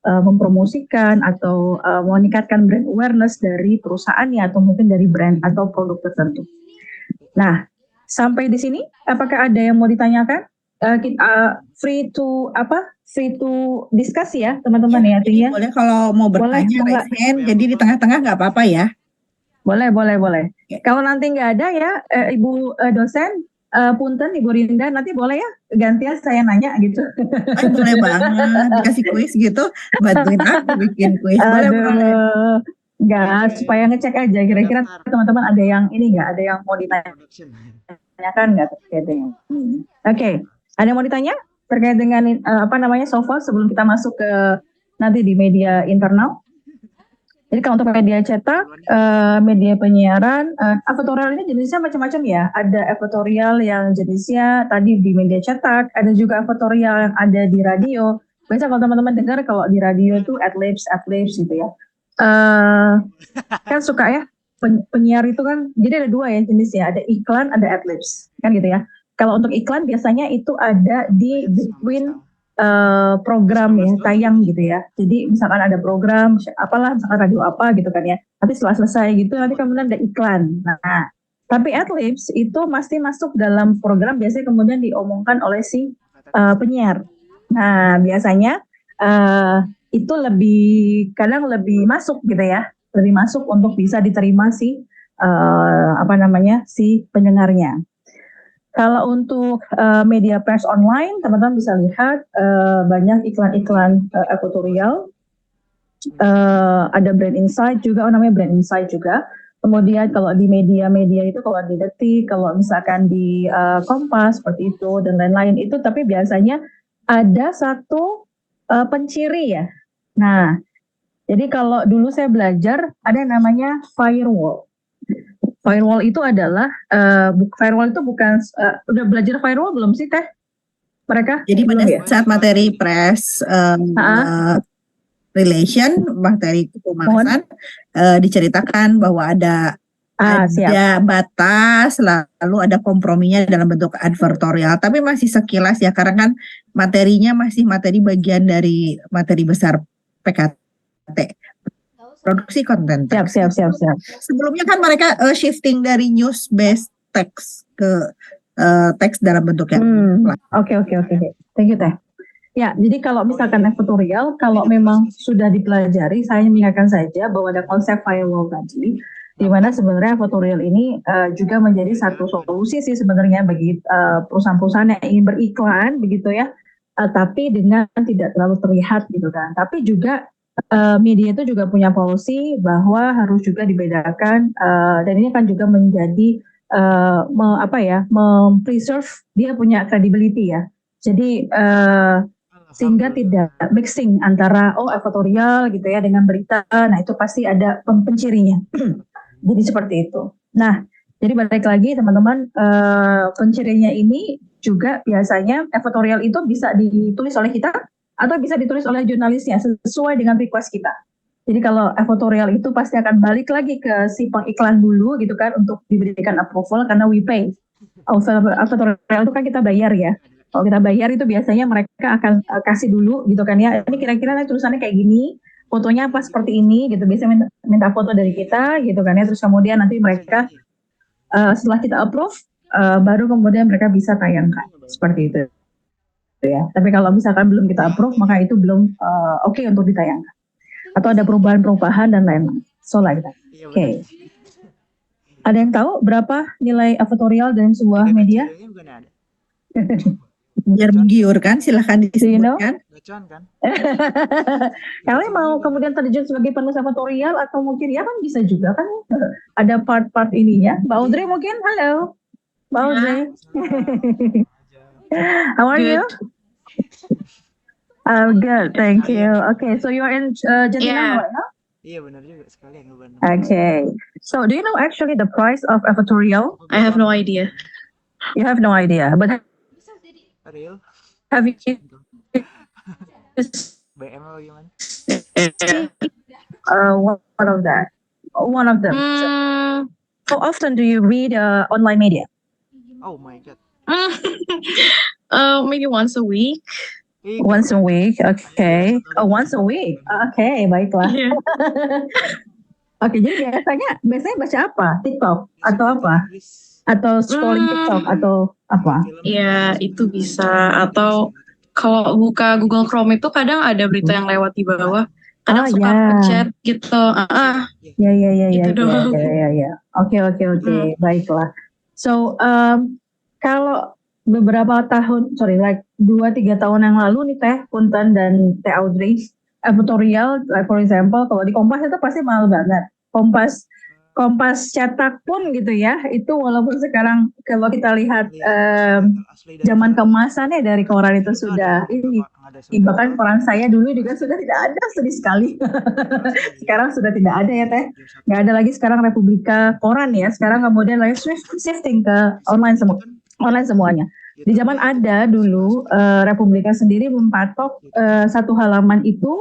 mempromosikan atau meningkatkan brand awareness dari perusahaannya atau mungkin dari brand atau produk tertentu. Nah, sampai di sini, apakah ada yang mau ditanyakan? Free to discuss ya, teman-teman ya. Jadi Artinya boleh kalau mau boleh, bertanya enggak? raise hand, jadi di tengah-tengah nggak apa-apa ya. Boleh. Oke. Kalau nanti nggak ada ya, Ibu dosen, punten Ibu Rinda, nanti boleh ya gantian saya nanya gitu. Boleh banget dikasih kuis gitu, bantuin aku bikin kuis. Boleh. Aduh, nggak, supaya ngecek aja kira-kira teman-teman ada yang ini nggak, ada yang mau ditanyakan nggak terkait dengan ini. Oke, ada yang mau ditanya terkait dengan so far sebelum kita masuk ke nanti di media internal. Jadi kalau untuk media cetak, media penyiaran, editorial ini jenisnya macam-macam ya. Ada editorial yang jenisnya tadi di media cetak, ada juga editorial yang ada di radio. Biasanya kalau teman-teman dengar kalau di radio itu adlibs gitu ya. Kan suka ya penyiar itu kan, jadi ada dua ya jenisnya, ada iklan, ada adlibs, kan gitu ya. Kalau untuk iklan biasanya itu ada di between program ya, tayang gitu ya. Jadi misalkan ada program apalah, misalkan radio apa gitu kan ya. Nanti setelah selesai gitu nanti kemudian ada iklan. Nah, tapi adlibs itu pasti masuk dalam program, biasanya kemudian diomongkan oleh si penyiar. Nah, biasanya itu kadang lebih masuk gitu ya. Lebih masuk untuk bisa diterima si si pendengarnya. Kalau untuk media press online, teman-teman bisa lihat banyak iklan-iklan editorial. Ada brand insight juga, namanya brand insight juga. Kemudian kalau di media-media itu, kalau di Detik, kalau misalkan di Kompas seperti itu dan lain-lain itu, tapi biasanya ada satu penciri ya. Nah, jadi kalau dulu saya belajar ada yang namanya firewall. Firewall itu adalah firewall itu bukan udah belajar firewall belum sih Teh? Mereka? Jadi pada Belum ya? saat materi press relation, materi kehumasan, diceritakan bahwa ada batas, lalu ada komprominya dalam bentuk advertorial. Tapi masih sekilas ya, karena kan materinya masih materi bagian dari materi besar PKT. Produksi konten. Siap. Sebelumnya kan mereka shifting dari news based text ke teks dalam bentuk yang Oke. Thank you Teh. Ya, jadi kalau misalkan editorial, kalau memang sudah dipelajari, saya mengingatkan saja bahwa ada konsep firewall tadi, di mana sebenarnya editorial ini juga menjadi satu solusi sih sebenarnya bagi perusahaan-perusahaan yang ingin beriklan begitu ya, tapi dengan tidak terlalu terlihat gitu kan. Tapi juga media itu juga punya policy bahwa harus juga dibedakan dan ini kan juga menjadi mempreserve dia punya credibility ya. Jadi sehingga tidak mixing antara editorial gitu ya dengan berita. Nah, itu pasti ada pencirinya. Jadi seperti itu. Nah, jadi balik lagi teman-teman, pencirinya ini juga biasanya editorial itu bisa ditulis oleh kita atau bisa ditulis oleh jurnalisnya sesuai dengan request kita. Jadi kalau editorial itu pasti akan balik lagi ke si pengiklan dulu gitu kan untuk diberikan approval karena we pay. Editorial itu kan kita bayar ya. Kalau kita bayar itu biasanya mereka akan kasih dulu gitu kan ya. Ini kira-kira tulisannya kayak gini, fotonya apa seperti ini gitu. Biasanya minta foto dari kita gitu kan ya. Terus kemudian nanti mereka setelah kita approve baru kemudian mereka bisa tayangkan seperti itu. Ya. Tapi kalau misalkan belum kita approve maka itu belum oke untuk ditayangkan. Atau ada perubahan-perubahan dan lain-lain. So like that. Oke. Ada yang tahu berapa nilai editorial dalam sebuah media? Biar menggiurkan, silahkan disebutkan. Kalian mau kemudian terjun sebagai penulis editorial atau mungkin ya kan bisa juga kan ada part-part ininya. Mbak Audrey mungkin, halo. Mbak Audrey. How are you? Good, thank you. Okay, so you are in Jatinangor right now? Iya benar juga sekalian Bandung. Okay, so do you know actually the price of editorial? I have no idea. You have no idea, but Real? have you BM apa gimana? one of that? One of them. How often do you read online media? Oh my god. Maybe once a week. Ih, Once a keren. week, okay. Oh, once a week. Okay, baiklah. Iya. Oke, jadi biasanya baca apa? TikTok atau Subtitle apa? Inggris. Atau scrolling TikTok atau apa? Film Ya, Inggris, itu subtitle bisa. Inggris. Atau kalau buka Google Chrome itu kadang ada berita yang lewat di bawah. Kadang Oh, suka ya. pencet gitu. Ya. Itu doang. Oke. Baiklah. So, kalau beberapa tahun, 2-3 tahun yang lalu nih Teh Punten dan Teh Audrey, editorial, like for example, kalau di Kompas itu pasti mahal banget. Kompas cetak pun gitu ya, itu walaupun sekarang kalau kita lihat Asli dari zaman film. keemasannya dari koran itu Film sudah ada, ini. ada Bahkan koran saya dulu juga sudah tidak ada, sedih sekali. Sekarang sudah tidak ada ya Teh. Nggak ada lagi sekarang Republika koran ya. Sekarang kemudian lagi shifting ke online semuanya. Di zaman ada dulu Republika sendiri mempatok satu halaman itu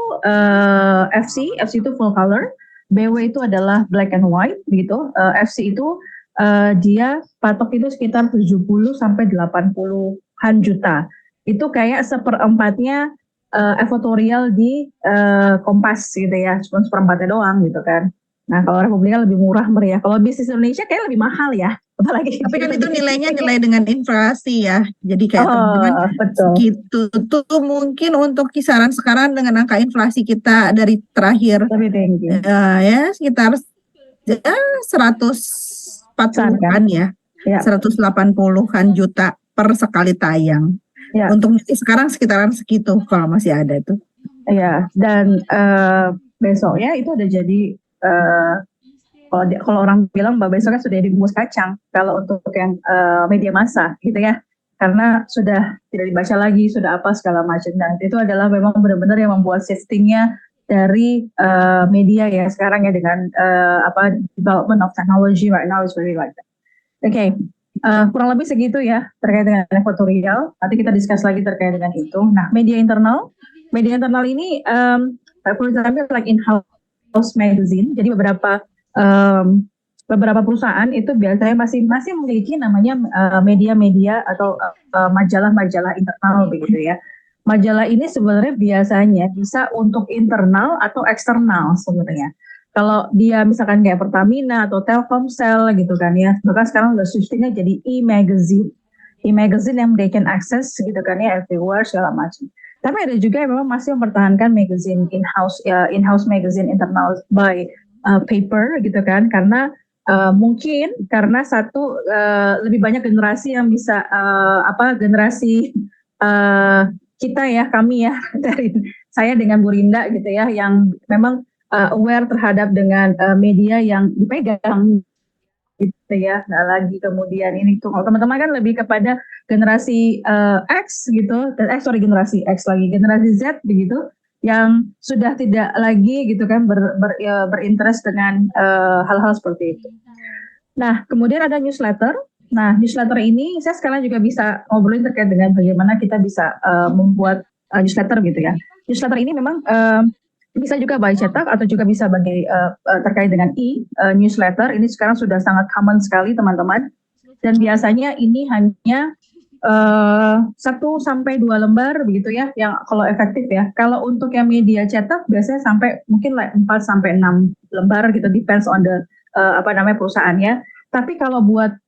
FC itu full color, BW itu adalah black and white begitu. FC itu dia patok itu sekitar 70 sampai 80-an juta. Itu kayak seperempatnya editorial di Kompas gitu ya, cuma seperempatnya doang gitu kan. Nah kalau Republika lebih murah meriah. Kalau bisnis Indonesia kayak lebih mahal ya. Apalagi Tapi kan itu nilainya nilai dengan inflasi ya. Jadi kayak teman-teman betul. segitu tuh mungkin untuk kisaran sekarang dengan angka inflasi kita dari terakhir Lebih tinggi. ya sekitar 140-an ya. 180-an juta per sekali tayang. Ya. Untuk sekarang sekitaran segitu kalau masih ada itu. Ya, dan besoknya itu udah jadi kalau orang bilang Mbak besoknya sudah dibungkus kacang kalau untuk yang media massa gitu ya, karena sudah tidak dibaca lagi, sudah apa segala macam. Dan itu adalah memang benar-benar yang membuat shiftingnya dari media ya sekarang ya dengan development of technology right now is very like that. Oke. Kurang lebih segitu ya terkait dengan editorial. Nanti kita discuss lagi terkait dengan itu. Nah, media internal ini for example like in-house magazine. Jadi beberapa perusahaan itu biasanya masih memiliki namanya media-media atau majalah-majalah internal begitu ya. Majalah ini sebenarnya biasanya bisa untuk internal atau eksternal sebenarnya. Kalau dia misalkan kayak Pertamina atau Telkomsel gitu kan ya, bahkan sekarang udah switchingnya jadi e-magazine yang they can access gitu kan ya everywhere segala macam. Tapi ada juga yang memang masih mempertahankan magazine in-house magazine internal by paper gitu kan, karena mungkin karena satu lebih banyak generasi yang bisa generasi kita ya, kami ya dari saya dengan Bu Rinda gitu ya, yang memang aware terhadap dengan media yang dipegang gitu ya. Nah lagi kemudian ini tuh kalau teman-teman kan lebih kepada generasi X gitu, generasi X lagi, generasi Z begitu, yang sudah tidak lagi gitu kan berinterest dengan hal-hal seperti itu. Nah kemudian ada newsletter. Nah newsletter ini saya sekarang juga bisa ngobrolin terkait dengan bagaimana kita bisa membuat newsletter gitu ya. Newsletter ini memang bisa juga by cetak atau juga bisa bagi terkait dengan newsletter. Ini sekarang sudah sangat common sekali teman-teman. Dan biasanya ini hanya 1-2 lembar begitu ya, yang kalau efektif ya. Kalau untuk yang media cetak biasanya sampai mungkin 4-6 lembar gitu, depends on the perusahaannya. Tapi kalau buat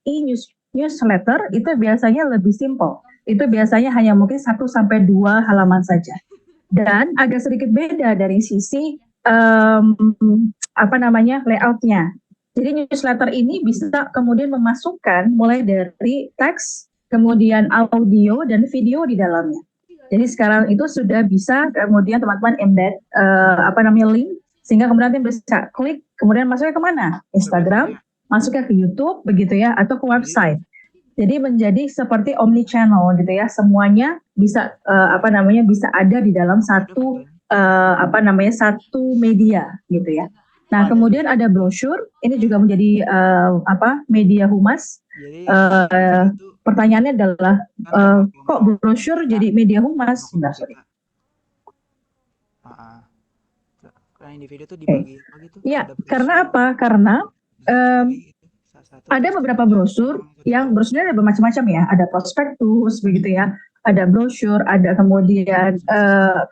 newsletter itu biasanya lebih simple. Itu biasanya hanya mungkin 1-2 halaman saja. Dan agak sedikit beda dari sisi layoutnya. Jadi newsletter ini bisa kemudian memasukkan mulai dari teks, kemudian audio dan video di dalamnya. Jadi sekarang itu sudah bisa kemudian teman-teman embed link, sehingga kemudian bisa klik, kemudian masuknya kemana? Instagram, masuknya ke YouTube begitu ya, atau ke website. Jadi menjadi seperti omni channel gitu ya, semuanya bisa bisa ada di dalam satu media gitu ya. Nah kemudian ada brosur, ini juga menjadi media humas. Jadi Eh, itu Pertanyaannya adalah kan level kok kelompok brosur kita, jadi media humas? kelompok Sebentar, sorry. kita. Ah, Kayak individu tuh Oke. dibagi-bagi tuh Ya, ada karena brosur, apa? Karena ada gitu. Salah satu ada terus beberapa kita brosur ngomong ke yang developer. brosurnya ada bermacam-macam ya. Ada prospektus begitu ya. Ada brosur, ada kemudian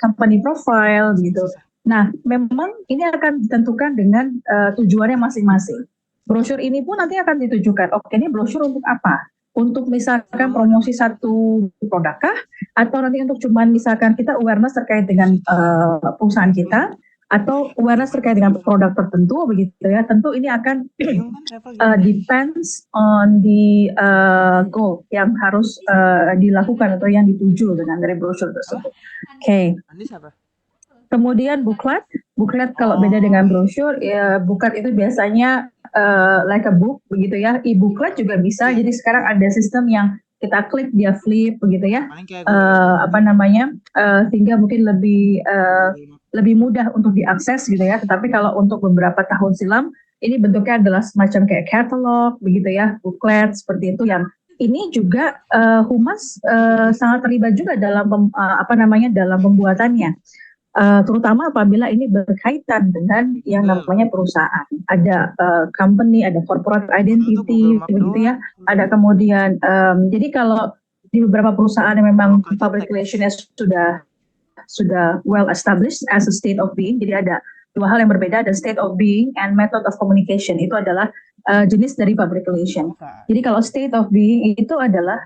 company profile gitu. Nah, memang ini akan ditentukan dengan tujuannya masing-masing. Brosur ini pun nanti akan ditujukan. Oke, ini brosur untuk apa? Untuk misalkan promosi satu produk kah? Atau nanti untuk cuman misalkan kita awareness terkait dengan perusahaan kita, atau awareness terkait dengan produk tertentu begitu ya. Tentu ini akan Bingung kan level gimana? depends on the goal yang harus dilakukan atau yang dituju dengan dari brosur tersebut. Oke. Andi siapa? Kemudian buklet kalau beda dengan brosur, ya buklet itu biasanya like a book begitu ya. E-booklet juga bisa. Jadi sekarang ada sistem yang kita klik dia flip begitu ya. Paling kayak Google Apa namanya? Sehingga mungkin lebih mudah untuk diakses gitu ya. Tetapi kalau untuk beberapa tahun silam ini bentuknya adalah semacam kayak catalog begitu ya, booklet seperti itu yang ini juga humas sangat terlibat juga dalam apa namanya dalam pembuatannya. Terutama apabila ini berkaitan dengan yang namanya perusahaan. Ada company, ada corporate identity, begitu ya. Ada kemudian, jadi kalau di beberapa perusahaan yang memang public relationnya sudah well established as a state of being, jadi ada dua hal yang berbeda, ada state of being and method of communication. Itu adalah jenis dari public relation. Jadi kalau state of being itu adalah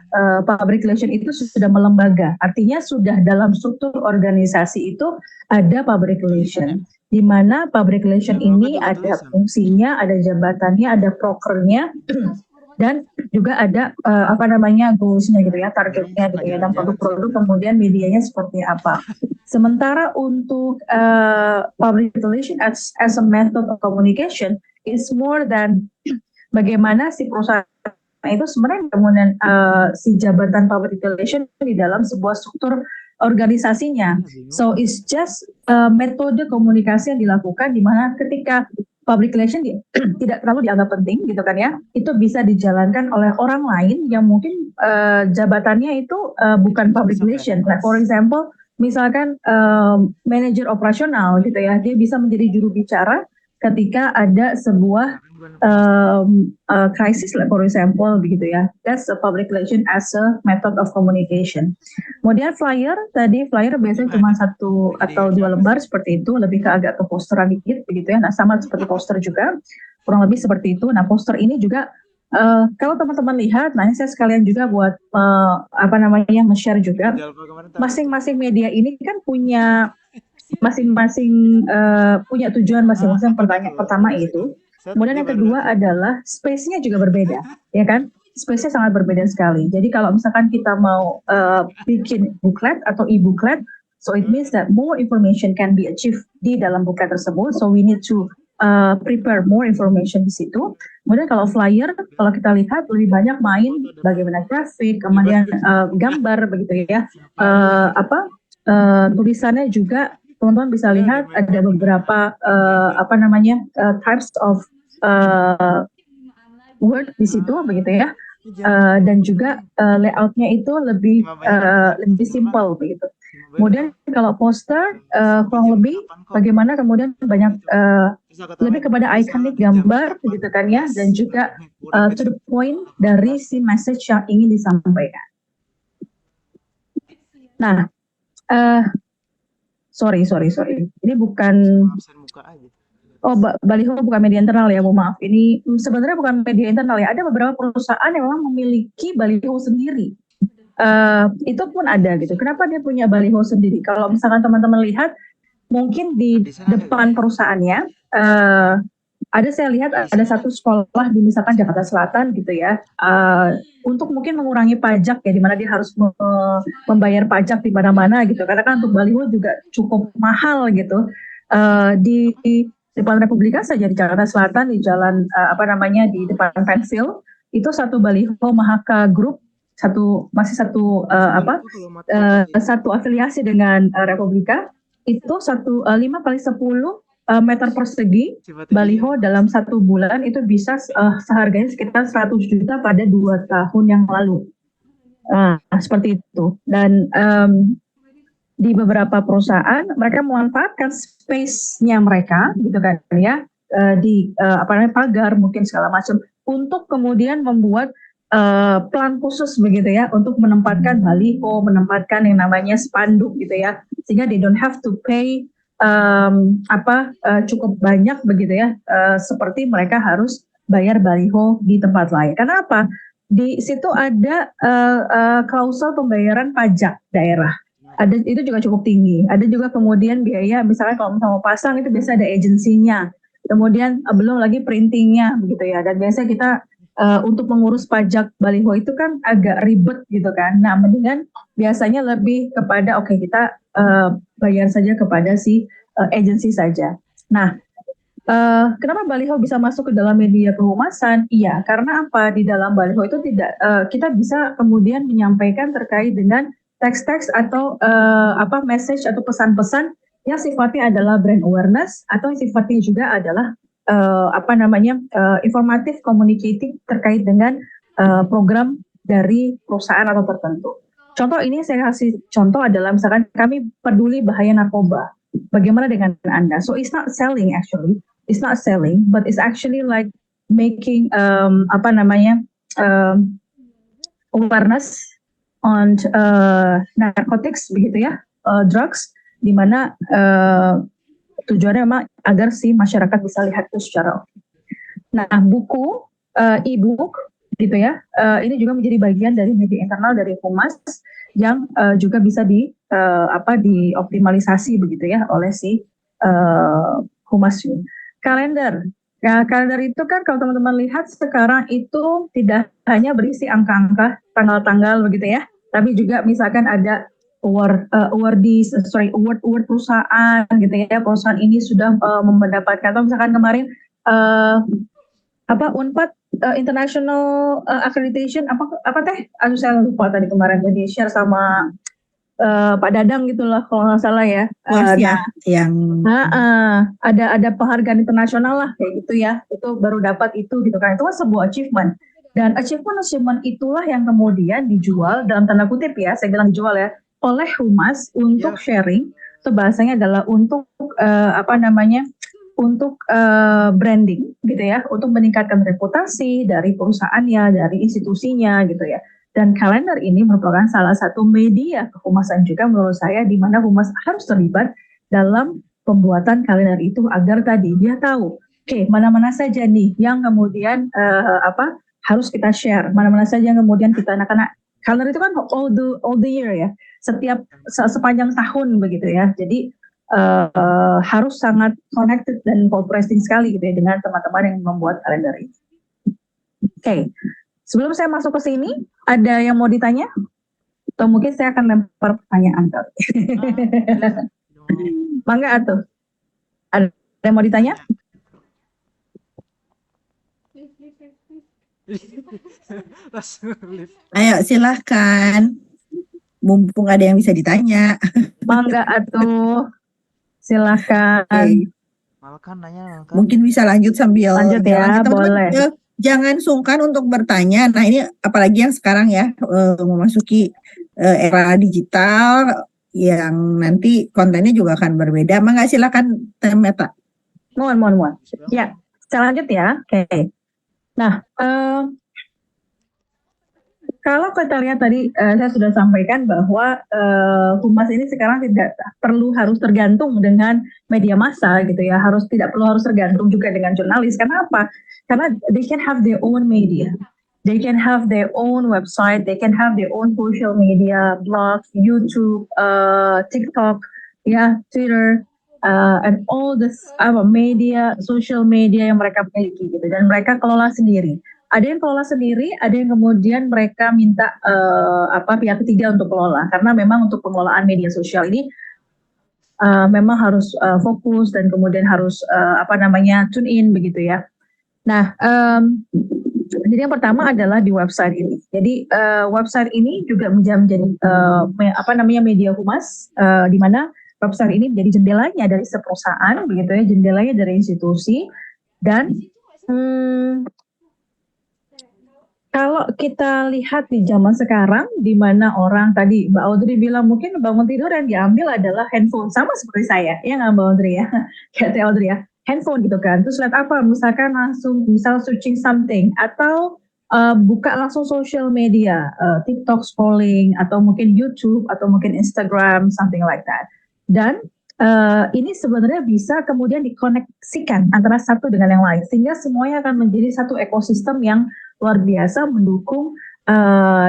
public relation itu sudah melembaga, artinya sudah dalam struktur organisasi itu ada public relation, di mana public relation ini ada fungsinya, ada jabatannya, ada prokernya, dan juga ada apa namanya goalsnya gitu ya, targetnya gitu ya, dan produk-produk kemudian medianya seperti apa. Sementara untuk public relation as a method of communication is more than bagaimana si perusahaan itu sebenarnya kemudian si jabatan public relation di dalam sebuah struktur organisasinya. So it's just metode komunikasi yang dilakukan di mana ketika public relation tidak terlalu dianggap penting gitu kan ya, itu bisa dijalankan oleh orang lain yang mungkin jabatannya itu bukan public relation. Like for example, misalkan manajer operasional gitu ya, dia bisa menjadi juru bicara ketika ada sebuah crisis, like for example, begitu ya. That's a public relation as a method of communication. Kemudian flyer biasanya cuma satu atau dua lembar seperti itu, lebih ke agak ke posteran dikit, begitu ya. Nah, sama seperti poster juga, kurang lebih seperti itu. Nah, poster ini juga kalau teman-teman lihat, nah ini saya sekalian juga buat apa namanya nge-share juga. Masing-masing media ini kan punya masing-masing punya tujuan masing-masing. Pertama itu. Kemudian yang kedua adalah space-nya juga berbeda, ya kan? Space-nya sangat berbeda sekali. Jadi kalau misalkan kita mau bikin booklet atau e-booklet, so it means that more information can be achieved di dalam booklet tersebut. So we need to prepare more information di situ. Kemudian kalau flyer, kalau kita lihat lebih banyak main bagaimana grafik, kemudian gambar begitu ya. Tulisannya juga teman-teman bisa lihat ada beberapa apa namanya types of word di situ begitu ya, dan juga layoutnya itu lebih simple begitu. Kemudian kalau poster kurang lebih bagaimana kemudian banyak lebih kepada ikonik gambar gitu kan ya, dan juga to the point dari si message yang ingin disampaikan. Nah, sorry. Ini bukan. Oh, baliho bukan media internal ya, mohon maaf. Ini sebenarnya bukan media internal ya. Ada beberapa perusahaan yang memang memiliki baliho sendiri. Itu pun ada gitu. Kenapa dia punya baliho sendiri? Kalau misalkan teman-teman lihat, mungkin di depan perusahaannya, ada saya lihat ada satu sekolah di misalkan Jakarta Selatan gitu ya. Untuk mungkin mengurangi pajak ya, di mana dia harus membayar pajak di mana-mana gitu. Karena kan untuk baliho juga cukup mahal gitu. Di depan Republika saja di Jakarta Selatan di jalan apa namanya di depan Pensil itu satu baliho Mahaka Group satu afiliasi dengan Republika itu 5 kali 10 meter persegi Sifatnya baliho dalam 1 bulan itu bisa seharganya sekitar 100 juta pada 2 tahun yang lalu. Seperti itu. Dan di beberapa perusahaan mereka memanfaatkan space-nya mereka, gitu kan ya, di pagar mungkin segala macam, untuk kemudian membuat plan khusus begitu ya, untuk menempatkan baliho, menempatkan yang namanya spanduk gitu ya, sehingga they don't have to pay cukup banyak begitu ya, seperti mereka harus bayar baliho di tempat lain. Karena apa? Di situ ada klausul pembayaran pajak daerah. Ada, itu juga cukup tinggi. Ada juga kemudian biaya, misalnya kalau mau pasang itu biasa ada agensinya. Kemudian belum lagi printingnya begitu ya. Dan biasa kita untuk mengurus pajak baliho itu kan agak ribet gitu kan. Nah, mendingan biasanya lebih kepada kita bayar saja kepada si agensi saja. Nah, kenapa baliho bisa masuk ke dalam media kehumasan? Iya, karena apa? Di dalam baliho itu tidak kita bisa kemudian menyampaikan terkait dengan teks-teks atau message atau pesan-pesan yang sifatnya adalah brand awareness atau yang sifatnya juga adalah informatif, communicating terkait dengan program dari perusahaan atau tertentu. Contoh ini saya kasih contoh adalah misalkan kami peduli bahaya narkoba. Bagaimana dengan Anda? So it's not selling actually. It's not selling, but it's actually like making awareness on narcotics begitu ya, drugs, di mana tujuannya memang agar si masyarakat bisa lihat itu secara oke. Nah, buku e-book gitu ya, ini juga menjadi bagian dari media internal dari Humas yang juga bisa dioptimalisasi begitu ya oleh si Humas. Kalender. Ya, kalender itu kan kalau teman-teman lihat sekarang itu tidak hanya berisi angka-angka, tanggal-tanggal begitu ya, tapi juga misalkan ada award perusahaan gitu ya. Perusahaan ini sudah mendapatkan, atau misalkan kemarin Unpad International Accreditation saya lupa tadi kemarin, jadi share sama Pak Dadang gitulah kalau nggak salah ya. Ada penghargaan internasional lah kayak gitu ya. Itu baru dapat itu gitu kan. Itu kan sebuah achievement. Dan achievement itulah yang kemudian dijual dalam tanda kutip ya, saya bilang dijual ya, oleh Humas untuk sharing. Itu bahasanya adalah untuk branding gitu ya, untuk meningkatkan reputasi dari perusahaannya, dari institusinya gitu ya. Dan kalender ini merupakan salah satu media kehumasan juga menurut saya, di mana Humas harus terlibat dalam pembuatan kalender itu agar tadi dia tahu, mana-mana saja nih yang kemudian harus kita share, mana-mana saja yang kemudian kita anak-anak. Kalender itu kan all the year ya, sepanjang tahun begitu ya. Jadi harus sangat connected dan cooperating sekali gitu ya dengan teman-teman yang membuat kalender ini. Sebelum saya masuk ke sini, ada yang mau ditanya? Atau mungkin saya akan lempar pertanyaan. Mangga atuh. Ada yang mau ditanya? Ayo silahkan. Mumpung ada yang bisa ditanya. Mangga atuh. Silahkan. Mungkin bisa lanjut sambil lanjut ya, boleh. Jangan sungkan untuk bertanya. Nah, ini apalagi yang sekarang ya memasuki era digital yang nanti kontennya juga akan berbeda. Mangga silakan Meta. Mohon. Ya, saya lanjut ya. Oke. Nah, kalau kita lihat tadi saya sudah sampaikan bahwa Humas ini sekarang tidak harus tergantung dengan media massa gitu ya, tidak perlu tergantung juga dengan jurnalis. Karena apa? Karena they can have their own media, they can have their own website, they can have their own social media, blog, YouTube, TikTok, ya, Twitter, and all this social media yang mereka miliki gitu, dan mereka kelola sendiri. Ada yang kelola sendiri, ada yang kemudian mereka minta pihak ketiga untuk kelola, karena memang untuk pengelolaan media sosial ini memang harus fokus dan kemudian harus tune in begitu ya. Nah, jadi yang pertama adalah di website ini. Jadi website ini juga menjadi media Humas, di mana website ini menjadi jendelanya dari perusahaan, begitu ya, jendelanya dari institusi. Dan kalau kita lihat di zaman sekarang, di mana orang tadi Mbak Audrey bilang mungkin bangun tidur yang diambil adalah handphone, sama seperti saya, ya nggak Mbak Audrey ya, kayak Teh Audrey ya, handphone gitu kan. Terus lihat apa, misalkan langsung misal searching something, atau buka langsung social media, TikTok scrolling, atau mungkin YouTube, atau mungkin Instagram, something like that. Dan ini sebenarnya bisa kemudian dikoneksikan antara satu dengan yang lain, sehingga semuanya akan menjadi satu ekosistem yang luar biasa mendukung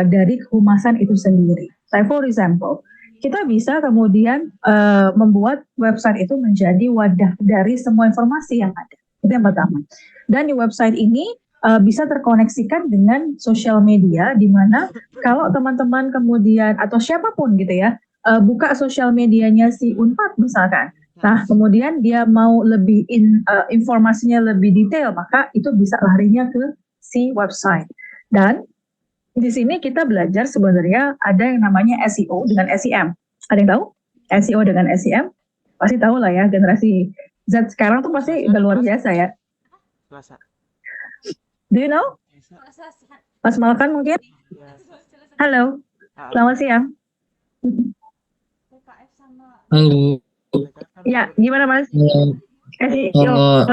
dari kehumasan itu sendiri. Like for example, kita bisa kemudian membuat website itu menjadi wadah dari semua informasi yang ada. Itu yang pertama. Dan di website ini bisa terkoneksikan dengan sosial media, di mana kalau teman-teman kemudian atau siapapun gitu ya, buka sosial medianya si Unpad misalkan. Nah, kemudian dia mau lebih informasinya lebih detail, maka itu bisa larinya ke si website. Dan di sini kita belajar sebenarnya ada yang namanya SEO dengan SEM. Ada yang tahu? SEO dengan SEM? Pasti tahu lah ya, generasi Z sekarang tuh pasti udah luar biasa ya. Do you know? Mas Malkan mungkin? Halo, selamat siang. Halo. Ya, gimana Mas? SEO.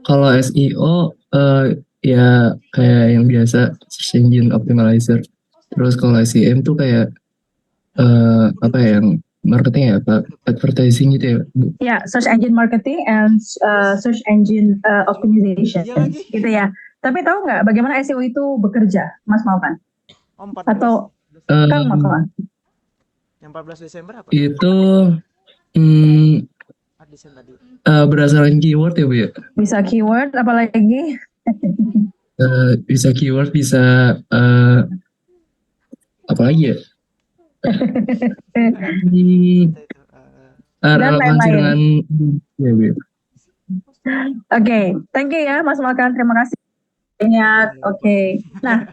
Kalau SEO ya kayak yang biasa search engine optimizer. Terus kalau SEM tuh kayak apa ya, yang marketing ya, advertising gitu ya, Bu? Ya, search engine marketing and search engine optimization gitu ya. Tapi tahu nggak bagaimana SEO itu bekerja, Mas Malkan? Atau Kang Malkan? Yang 14 Desember apa? Itu berdasarkan keyword ya, Bu ya? Bisa keyword, apalagi? Bisa keyword, bisa apa lagi ya? Relevansi dengan ya, Bu. Oke, thank you ya Mas Malkan, terima kasih banyak. Oke. Nah,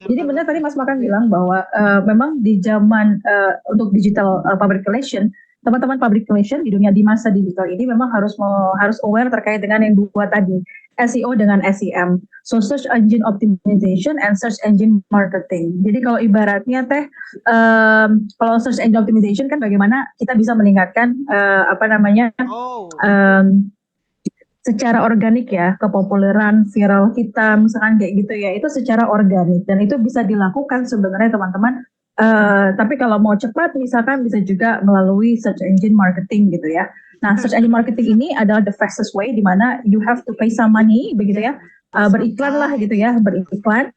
jadi benar tadi Mas Malkan bilang bahwa memang di zaman untuk digital public relation, teman-teman public relation di dunia di masa digital ini memang harus aware terkait dengan yang dua tadi, SEO dengan SEM, so search engine optimization and search engine marketing. Jadi kalau ibaratnya kalau search engine optimization kan bagaimana kita bisa meningkatkan secara organik ya, kepopuleran viral kita misalkan kayak gitu ya, itu secara organik dan itu bisa dilakukan sebenarnya teman-teman. Tapi kalau mau cepat misalkan bisa juga melalui search engine marketing gitu ya. Nah, search engine marketing ini adalah the fastest way, di mana you have to pay some money begitu ya, beriklan lah gitu ya, beriklan.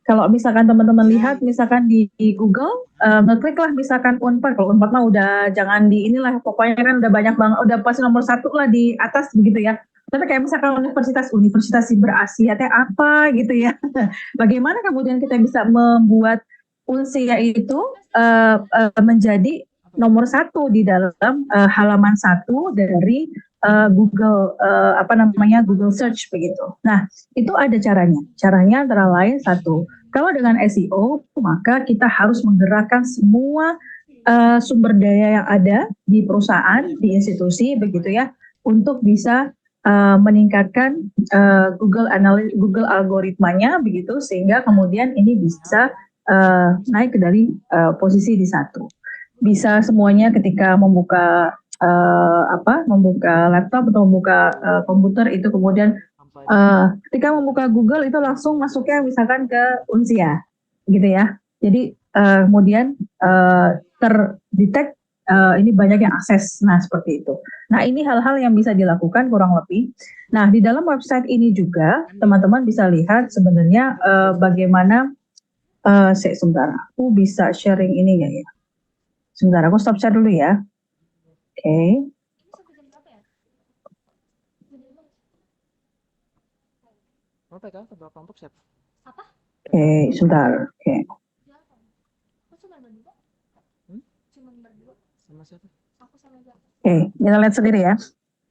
Kalau misalkan teman-teman lihat misalkan di Google, ngeklik lah misalkan Unpad. Kalau Unpad mah udah jangan di inilah, pokoknya kan udah banyak banget, udah pasti nomor 1 lah di atas begitu ya. Tapi kayak misalkan universitas Siber Asia apa gitu ya. Bagaimana kemudian kita bisa membuat Unsia itu menjadi nomor 1 di dalam halaman 1 dari Google Google Search begitu. Nah, itu ada caranya. Caranya antara lain satu, kalau dengan SEO maka kita harus menggerakkan semua sumber daya yang ada di perusahaan, di institusi begitu ya, untuk bisa meningkatkan Google algoritmanya begitu, sehingga kemudian ini bisa naik dari posisi di 1. Bisa semuanya ketika membuka laptop atau membuka komputer itu kemudian ketika membuka Google itu langsung masuknya misalkan ke Unsia gitu ya. Jadi kemudian terdetek ini banyak yang akses. Nah, seperti itu. Nah, ini hal-hal yang bisa dilakukan kurang lebih. Nah, di dalam website ini juga teman-teman bisa lihat sebenarnya bagaimana sebentar, aku bisa sharing ini ya. Sebentar, aku stop share dulu ya. Oke. Oke, sebentar. Oke. Oke, kita lihat sendiri ya.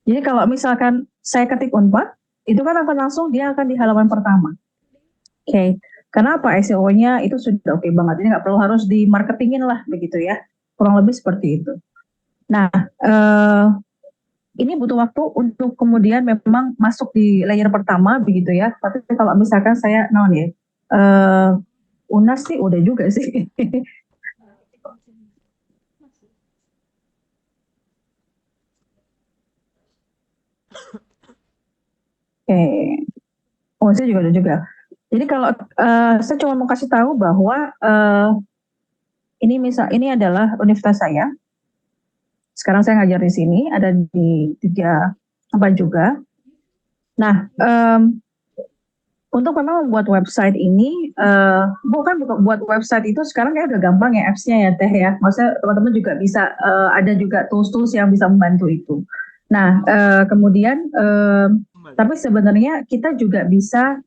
Jadi kalau misalkan saya ketik Unpad, itu kan akan langsung dia akan di halaman pertama. Oke. Kenapa SEO-nya itu sudah oke banget, ini nggak perlu harus di marketingin lah begitu ya. kurang lebih seperti itu. Nah, ini butuh waktu untuk kemudian memang masuk di layer pertama begitu ya. Tapi kalau misalkan saya UNAS sih udah juga sih. Oke. Oh, saya juga ada juga. Jadi kalau saya cuma mau kasih tahu bahwa ini adalah universitas saya. Sekarang saya ngajar di sini, ada di 3 tempat juga. Nah, untuk memang membuat website ini, bukan buat website itu sekarang kayak udah gampang ya apps-nya ya Teh ya. Maksudnya teman-teman juga bisa, ada juga tools-tools yang bisa membantu itu. Nah, kemudian tapi sebenarnya kita juga bisa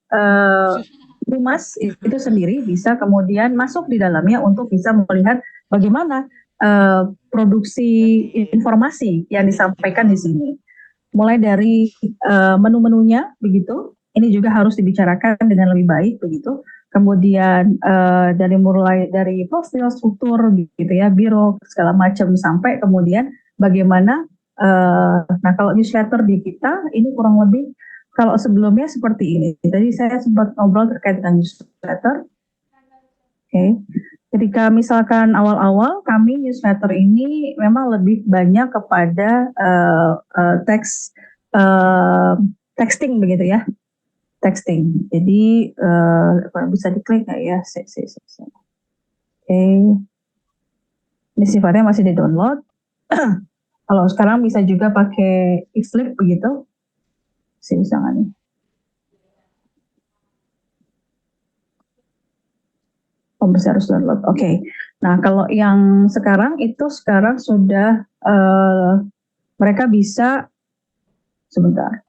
Humas itu sendiri bisa kemudian masuk di dalamnya untuk bisa melihat bagaimana produksi informasi yang disampaikan di sini. Mulai dari menu-menunya begitu, ini juga harus dibicarakan dengan lebih baik begitu. Kemudian mulai dari profil, struktur gitu ya, biro segala macam sampai kemudian bagaimana. Nah kalau newsletter di kita ini kurang lebih kalau sebelumnya seperti ini. Tadi saya sempat ngobrol terkait dengan newsletter. Oke. Ketika misalkan awal-awal kami newsletter ini memang lebih banyak kepada texting begitu ya. Texting. Jadi bisa diklik nggak ya? Oke. Ini sifatnya masih di download. Kalau sekarang bisa juga pakai e-flip begitu. Bisa nggak nih? Oh, masih harus download. Oke. Nah, kalau yang sekarang sudah mereka bisa sebentar.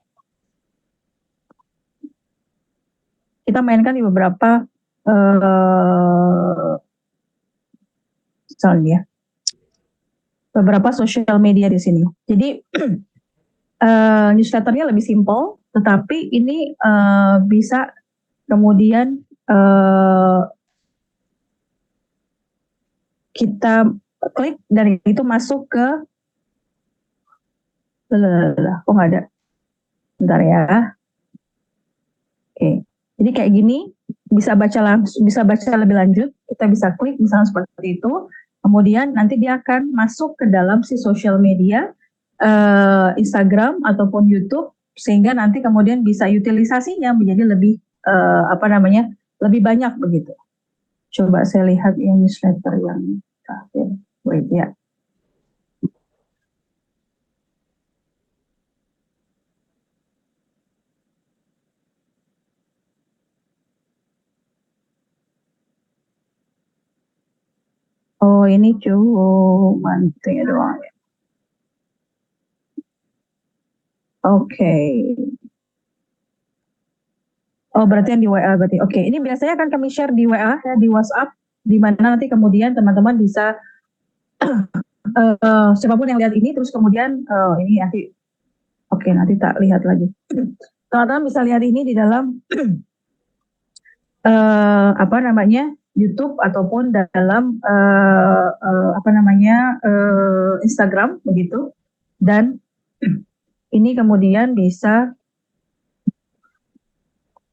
Kita mainkan di beberapa misalnya beberapa sosial media di sini. Jadi newsletternya lebih simple, tetapi ini bisa kemudian kita klik dan itu masuk ke oh nggak ada, bentar ya. Oke, jadi kayak gini bisa baca lebih lanjut, kita bisa klik misalnya seperti itu. Kemudian nanti dia akan masuk ke dalam si sosial media, Instagram ataupun YouTube, sehingga nanti kemudian bisa utilisasinya menjadi lebih lebih banyak begitu. Coba saya lihat yang newsletter yang terakhir. Wait ya. Oh ini cuma itunya doang ya. Oke. Oh berarti yang di WA berarti. Oke, ini biasanya akan kami share di WA ya, di WhatsApp, di mana nanti kemudian teman-teman bisa siapapun yang lihat ini terus kemudian ini nanti nanti tak lihat lagi. Teman-teman bisa lihat ini di dalam YouTube ataupun dalam Instagram begitu, dan ini kemudian bisa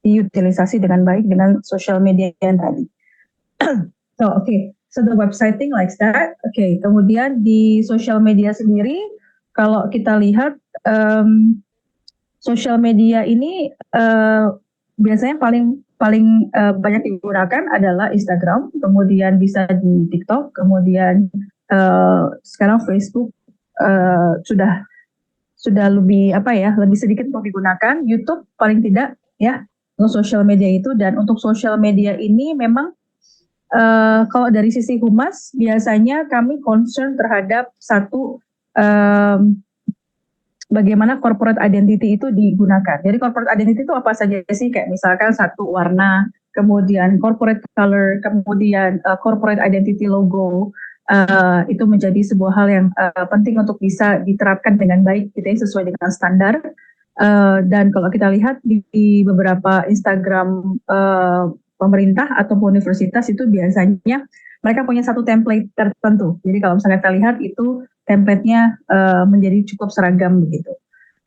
diutilisasi dengan baik dengan social media yang tadi. So the websiting like that. Kemudian di social media sendiri kalau kita lihat social media ini biasanya paling banyak digunakan adalah Instagram, kemudian bisa di TikTok, kemudian sekarang Facebook sudah lebih lebih sedikit untuk digunakan. YouTube paling tidak ya untuk social media itu. Dan untuk social media ini memang kalau dari sisi humas biasanya kami concern terhadap satu bagaimana corporate identity itu digunakan. Jadi corporate identity itu apa saja sih? Kayak misalkan satu warna, kemudian corporate color, kemudian corporate identity logo. Itu menjadi sebuah hal yang penting untuk bisa diterapkan dengan baik gitu ya, sesuai dengan standar. Dan kalau kita lihat di beberapa Instagram pemerintah ataupun universitas itu biasanya mereka punya satu template tertentu. Jadi kalau misalnya kita lihat itu template-nya menjadi cukup seragam begitu.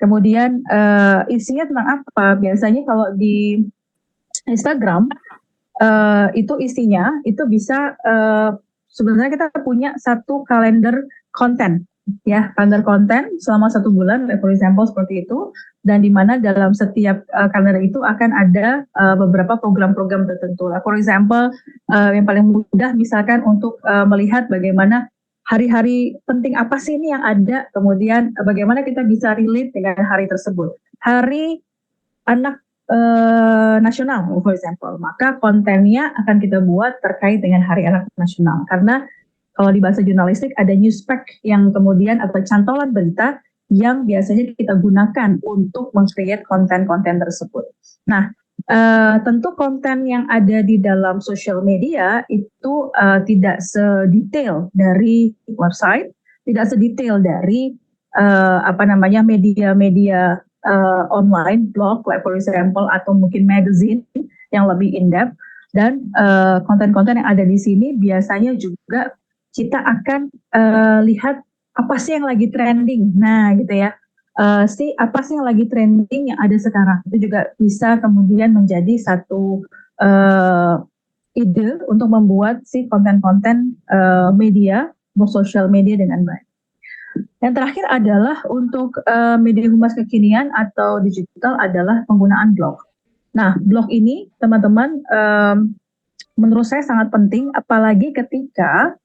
Kemudian isinya tentang apa? Biasanya kalau di Instagram itu isinya itu bisa sebenarnya kita punya satu kalender konten, ya, kalender konten selama 1 bulan, for example seperti itu, dan di mana dalam setiap kalender itu akan ada beberapa program-program tertentu. For example, yang paling mudah misalkan untuk melihat bagaimana hari-hari penting apa sih ini yang ada, kemudian bagaimana kita bisa relate dengan hari tersebut. Hari anak nasional, for example, maka kontennya akan kita buat terkait dengan Hari Anak Nasional. Karena kalau di bahasa jurnalistik ada newspack yang kemudian atau cantolan berita yang biasanya kita gunakan untuk meng-create konten-konten tersebut. Nah, tentu konten yang ada di dalam social media itu tidak sedetail dari website, tidak sedetail dari media-media online, blog, like for example, atau mungkin magazine yang lebih in-depth, dan konten-konten yang ada di sini biasanya juga kita akan lihat apa sih yang lagi trending. Nah, gitu ya. Apa sih yang lagi trending yang ada sekarang. Itu juga bisa kemudian menjadi satu ide untuk membuat si konten-konten media, social media dengan baik. Yang terakhir adalah untuk media humas kekinian atau digital adalah penggunaan blog. Nah, blog ini teman-teman menurut saya sangat penting, apalagi ketika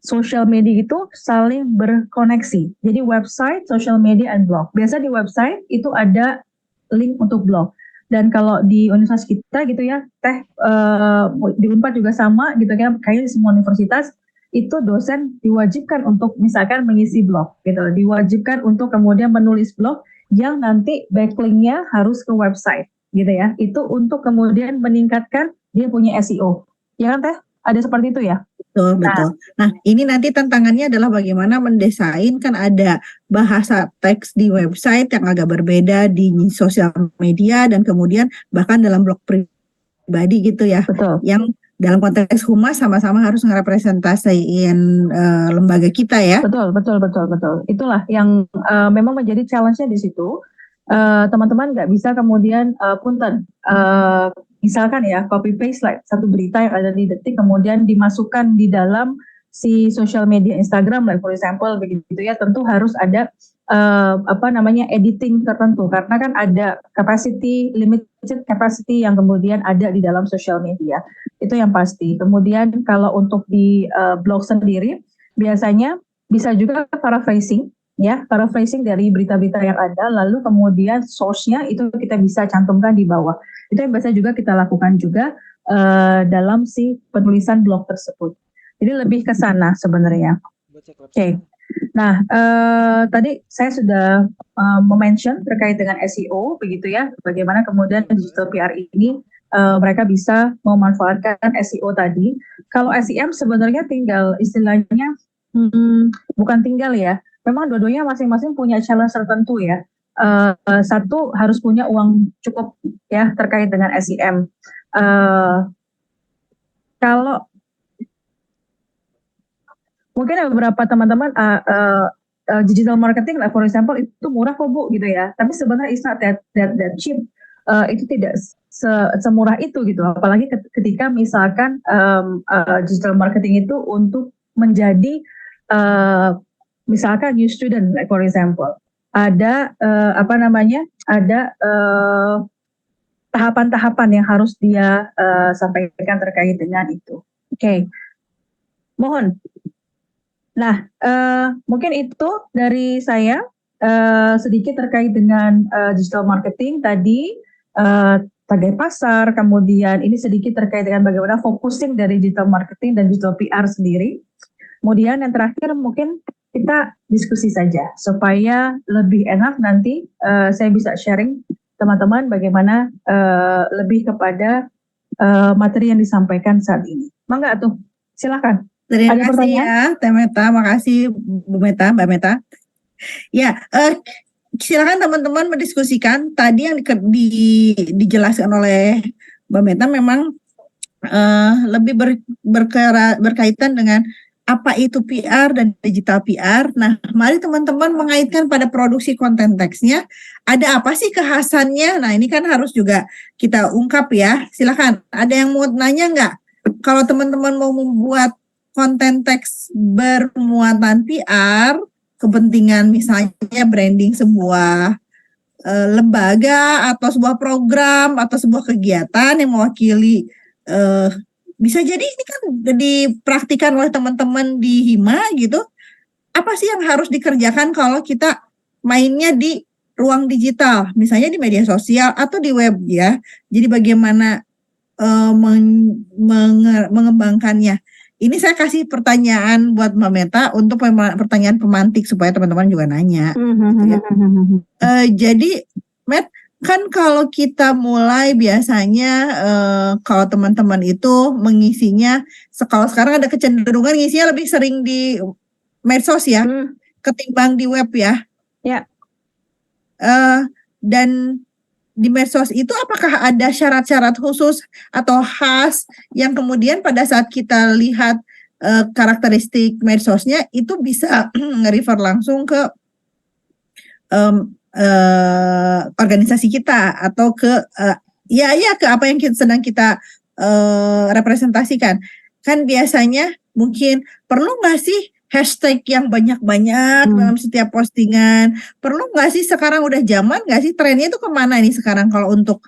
social media itu saling berkoneksi. Jadi website, social media, and blog. Biasa di website itu ada link untuk blog. Dan kalau di universitas kita gitu ya, di Unpad juga sama gitu ya, kayaknya di semua universitas itu dosen diwajibkan untuk misalkan mengisi blog gitu, diwajibkan untuk kemudian menulis blog yang nanti backlink-nya harus ke website gitu ya. Itu untuk kemudian meningkatkan dia punya SEO. Ya kan Teh? Ada seperti itu ya? Betul. Nah, ini nanti tantangannya adalah bagaimana mendesain, kan ada bahasa teks di website yang agak berbeda di sosial media dan kemudian bahkan dalam blog pribadi gitu ya. Betul. Yang dalam konteks humas sama-sama harus ngerepresentasiin lembaga kita ya. Betul. Itulah yang memang menjadi challenge-nya di situ. Teman-teman nggak bisa kemudian punten. Misalkan ya copy paste like satu berita yang ada di Detik kemudian dimasukkan di dalam si social media Instagram, like for example begitu ya, tentu harus ada editing tertentu karena kan ada limited capacity yang kemudian ada di dalam social media. Itu yang pasti. Kemudian kalau untuk di blog sendiri biasanya bisa juga paraphrasing dari berita-berita yang ada, lalu kemudian source-nya itu kita bisa cantumkan di bawah. Itu yang biasa juga kita lakukan juga dalam si penulisan blog tersebut. Jadi lebih ke sana sebenarnya. Oke. Nah, tadi saya sudah mention terkait dengan SEO begitu ya, bagaimana kemudian digital PR ini mereka bisa memanfaatkan SEO tadi. Kalau SEM sebenarnya tinggal istilahnya bukan tinggal ya, memang dua-duanya masing-masing punya challenge tertentu ya. Satu harus punya uang cukup ya terkait dengan SEM. Kalau mungkin beberapa teman-teman digital marketing, for example, itu murah kok Bu gitu ya. Tapi sebenarnya it's not that cheap. Itu tidak semurah itu gitu. Apalagi ketika misalkan digital marketing itu untuk menjadi misalkan new student, like for example, ada tahapan-tahapan yang harus dia sampaikan terkait dengan itu. Oke. Mohon. Nah, mungkin itu dari saya sedikit terkait dengan digital marketing tadi, target pasar, kemudian ini sedikit terkait dengan bagaimana focusing dari digital marketing dan digital PR sendiri. Kemudian yang terakhir mungkin kita diskusi saja supaya lebih enak nanti saya bisa sharing teman-teman bagaimana lebih kepada materi yang disampaikan saat ini. Mangga tuh, silakan. Terima kasih ya, Teh Meta. Makasih Mbak Meta. Ya, silakan teman-teman mendiskusikan. Tadi yang dijelaskan oleh Mbak Meta memang lebih berkaitan dengan apa itu PR dan digital PR. Nah, mari teman-teman mengaitkan pada produksi konten teksnya. Ada apa sih kekhasannya? Nah, ini kan harus juga kita ungkap ya. Silakan. Ada yang mau nanya nggak? Kalau teman-teman mau membuat konten teks bermuatan PR, kepentingan misalnya branding sebuah lembaga atau sebuah program atau sebuah kegiatan yang mewakili bisa jadi ini kan dipraktikan oleh teman-teman di Hima gitu. Apa sih yang harus dikerjakan kalau kita mainnya di ruang digital, misalnya di media sosial atau di web ya. Jadi bagaimana mengembangkannya. Ini saya kasih pertanyaan buat Mbak Meta untuk pertanyaan pemantik supaya teman-teman juga nanya. Gitu ya. Jadi, Met, kan kalau kita mulai biasanya kalau teman-teman itu mengisinya, kalau sekarang ada kecenderungan ngisinya lebih sering di medsos ya, ketimbang di web ya. Ya. Dan di medsos itu apakah ada syarat-syarat khusus atau khas yang kemudian pada saat kita lihat karakteristik medsosnya itu bisa nge-refer langsung ke organisasi kita atau ke ke apa yang sedang kita representasikan. Kan biasanya mungkin perlu nggak sih hashtag yang banyak-banyak dalam setiap postingan? Perlu nggak sih, sekarang udah zaman nggak sih, trennya itu kemana nih sekarang kalau untuk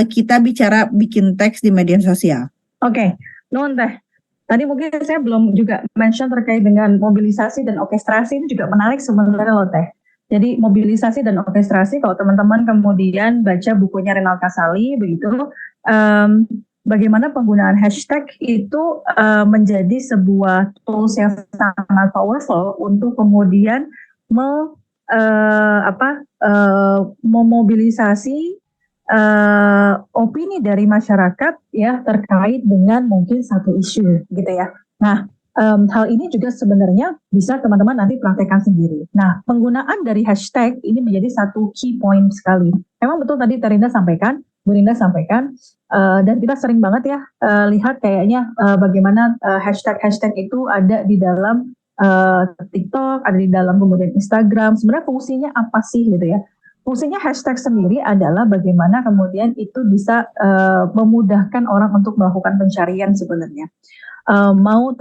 kita bicara bikin teks di media sosial? Oke, Nuhun Teh. Tadi mungkin saya belum juga mention terkait dengan mobilisasi dan orkestrasi, ini juga menarik sebenarnya loh Teh. Jadi mobilisasi dan orkestrasi, kalau teman-teman kemudian baca bukunya Renal Kasali begitu, bagaimana penggunaan hashtag itu menjadi sebuah tools yang sangat powerful untuk kemudian memobilisasi opini dari masyarakat ya terkait dengan mungkin satu isu gitu ya. Nah, hal ini juga sebenarnya bisa teman-teman nanti praktekkan sendiri. Nah, penggunaan dari hashtag ini menjadi satu key point sekali. Memang betul tadi Bu Rinda sampaikan, dan kita sering banget ya lihat kayaknya bagaimana hashtag itu ada di dalam TikTok, ada di dalam kemudian Instagram. Sebenarnya fungsinya apa sih gitu ya? Fungsinya hashtag sendiri adalah bagaimana kemudian itu bisa memudahkan orang untuk melakukan pencarian sebenarnya. Mau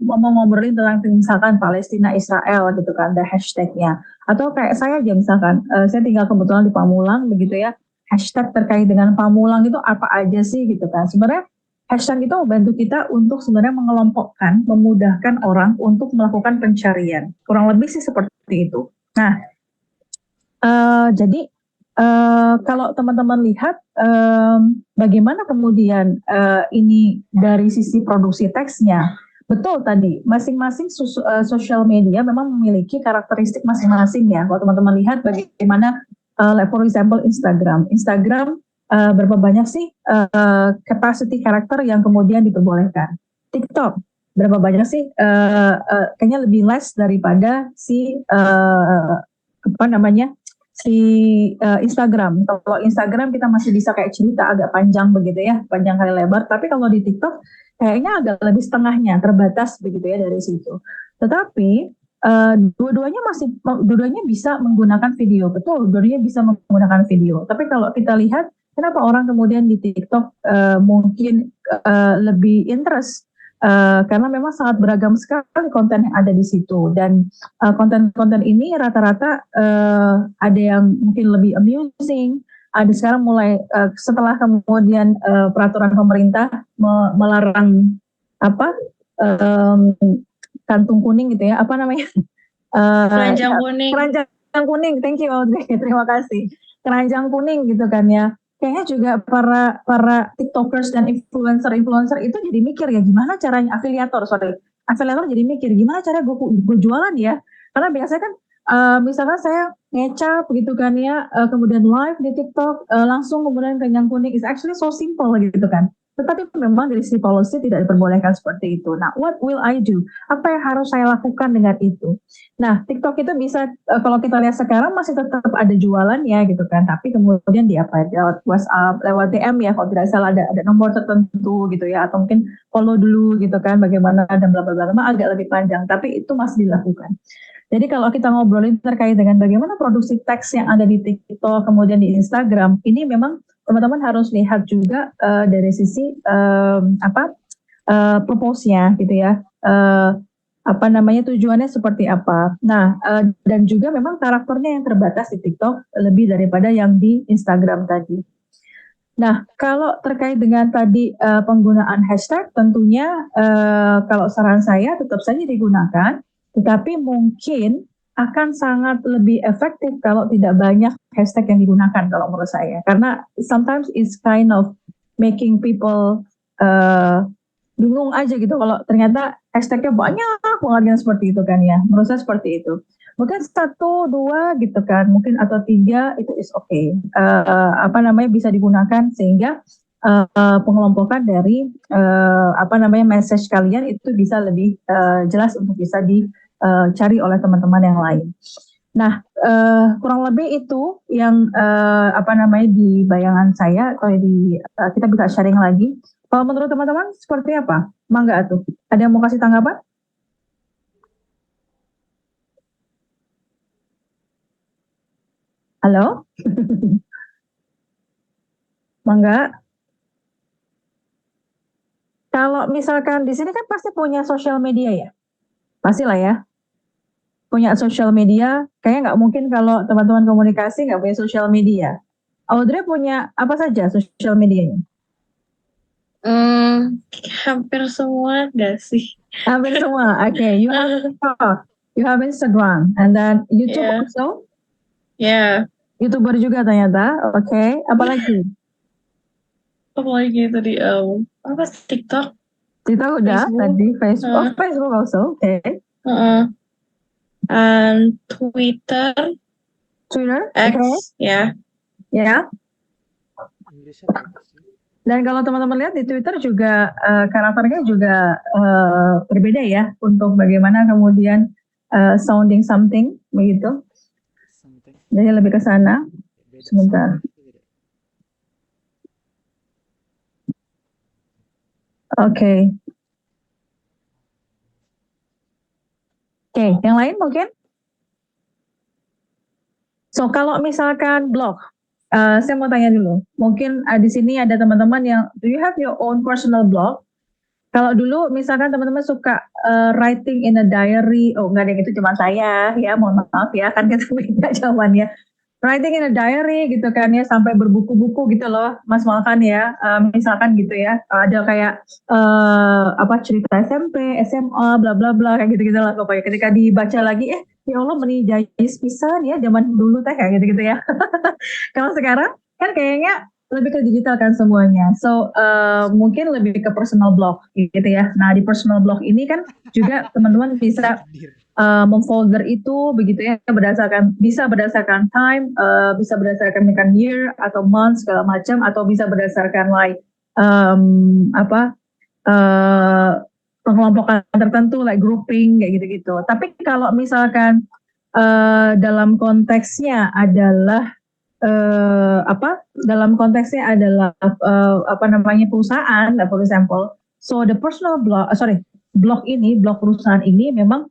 ngobrolin tentang misalkan Palestina Israel gitu kan, ada hashtagnya, atau kayak saya aja misalkan saya tinggal kebetulan di Pamulang begitu ya, hashtag terkait dengan Pamulang itu apa aja sih gitu kan. Sebenarnya hashtag itu membantu kita untuk sebenarnya mengelompokkan, memudahkan orang untuk melakukan pencarian, kurang lebih sih seperti itu. Nah, jadi kalau teman-teman lihat bagaimana kemudian ini dari sisi produksi teksnya, betul tadi masing-masing sosial media memang memiliki karakteristik masing-masing ya. Kalau teman-teman lihat bagaimana for example Instagram berapa banyak sih capacity karakter yang kemudian diperbolehkan. TikTok berapa banyak sih kayaknya lebih less daripada si Instagram. Kalau Instagram kita masih bisa kayak cerita agak panjang begitu ya, panjang kali lebar. Tapi kalau di TikTok kayaknya agak lebih setengahnya, terbatas begitu ya dari situ. Tetapi dua-duanya bisa menggunakan video, betul. Dua-duanya bisa menggunakan video. Tapi kalau kita lihat kenapa orang kemudian di TikTok mungkin lebih interest. Karena memang sangat beragam sekali konten yang ada di situ, dan konten-konten ini rata-rata ada yang mungkin lebih amusing, ada sekarang mulai setelah kemudian peraturan pemerintah melarang kantung kuning gitu ya, apa namanya, Keranjang kuning. keranjang kuning, thank you Audrey, terima kasih, keranjang kuning gitu kan ya. Kayaknya juga para tiktokers dan influencer itu jadi mikir ya gimana caranya, afiliator jadi mikir gimana cara gue jualan ya, karena biasanya kan misalkan saya ngecap gitu kan ya, kemudian live di TikTok langsung kemudian keranjang kuning is actually so simple gitu kan. Tetapi memang dari sisi policy tidak diperbolehkan seperti itu. Nah, what will I do? Apa yang harus saya lakukan dengan itu? Nah, TikTok itu bisa kalau kita lihat sekarang masih tetap ada jualan ya gitu kan. Tapi kemudian di apa? Lewat WhatsApp, lewat DM ya kalau tidak salah ada nomor tertentu gitu ya, atau mungkin follow dulu gitu kan bagaimana dan bla bla bla. Memang agak lebih panjang, tapi itu masih dilakukan. Jadi kalau kita ngobrolin terkait dengan bagaimana produksi teks yang ada di TikTok kemudian di Instagram, ini memang teman-teman harus lihat juga dari sisi purpose-nya gitu ya. Tujuannya seperti apa. Nah, dan juga memang karakternya yang terbatas di TikTok lebih daripada yang di Instagram tadi. Nah, kalau terkait dengan tadi penggunaan hashtag, tentunya kalau saran saya tetap saja digunakan, tetapi mungkin akan sangat lebih efektif kalau tidak banyak hashtag yang digunakan kalau menurut saya. Karena sometimes it's kind of making people bingung aja gitu kalau ternyata hashtagnya banyak banget seperti itu kan ya. Menurut saya seperti itu. Mungkin 1, 2 gitu kan, mungkin atau 3 itu is okay. Bisa digunakan sehingga pengelompokan dari message kalian itu bisa lebih jelas untuk bisa dicari oleh teman-teman yang lain. Nah, kurang lebih itu yang di bayangan saya. Kalau kita bisa sharing lagi. Kalau menurut teman-teman seperti apa? Mangga tuh. Ada yang mau kasih tanggapan? Halo? Mangga. Kalau misalkan di sini kan pasti punya sosial media ya? Pastilah ya. Punya sosial media, kayaknya nggak mungkin kalau teman-teman komunikasi nggak punya sosial media. Audrey punya apa saja sosial medianya? Hampir semua nggak sih? Hampir semua. Okay, you have TikTok, you have Instagram, and then YouTube Yeah. also. Ya, YouTuber juga ternyata. Okay, apalagi? apalagi tadi apa TikTok? TikTok udah Facebook. tadi, Facebook, Facebook also. Okay. And Twitter, Twitter, X, okay. ya. Ya. Inggrisnya bagus sih. Dan kalau teman-teman lihat di Twitter juga karakternya juga berbeda ya untuk bagaimana kemudian sounding something begitu. Something. Jadi lebih ke sana. Beda. Sebentar. Beda. Oke. Oke, yang lain mungkin? So kalau misalkan blog, saya mau tanya dulu. Mungkin di sini ada teman-teman yang, do you have your own personal blog? Kalau dulu misalkan teman-teman suka writing in a diary, oh enggak ada yang itu cuma saya ya, mohon maaf ya, kan kita beda zamannya. Writing in a diary gitu kan ya, sampai berbuku-buku gitu loh, Mas Malkan ya, misalkan gitu ya, ada kayak cerita SMP, SMA, bla bla bla kayak gitu-gitu lah pokoknya. Ketika dibaca lagi, ya Allah menijais pisan ya zaman dulu teh kayak gitu-gitu ya. Kalau sekarang kan kayaknya lebih ke digital kan semuanya. So mungkin lebih ke personal blog gitu ya. Nah di personal blog ini kan juga teman-teman bisa memfolder itu begitu ya, bisa berdasarkan time, bisa berdasarkan year atau month segala macam, atau bisa berdasarkan pengelompokan tertentu like grouping kayak gitu-gitu. Tapi kalau misalkan dalam konteksnya adalah perusahaan, for example, so the personal blog, blog perusahaan ini memang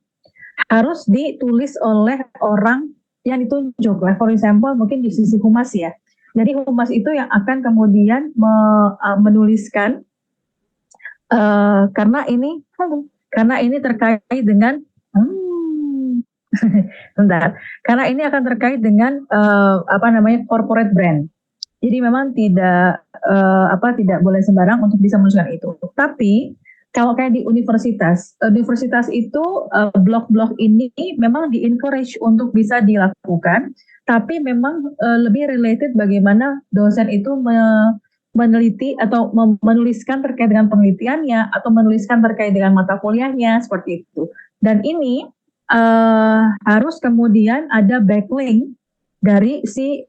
harus ditulis oleh orang yang ditunjuk, for example mungkin di sisi humas ya. Jadi humas itu yang akan kemudian menuliskan karena ini terkait dengan karena ini akan terkait dengan corporate brand. Jadi memang tidak boleh sembarang untuk bisa menuliskan itu. Tapi kalau kayak di universitas itu blog-blog ini memang di-encourage untuk bisa dilakukan, tapi memang lebih related bagaimana dosen itu meneliti atau menuliskan terkait dengan penelitiannya atau menuliskan terkait dengan mata kuliahnya seperti itu. Dan ini harus kemudian ada backlink dari si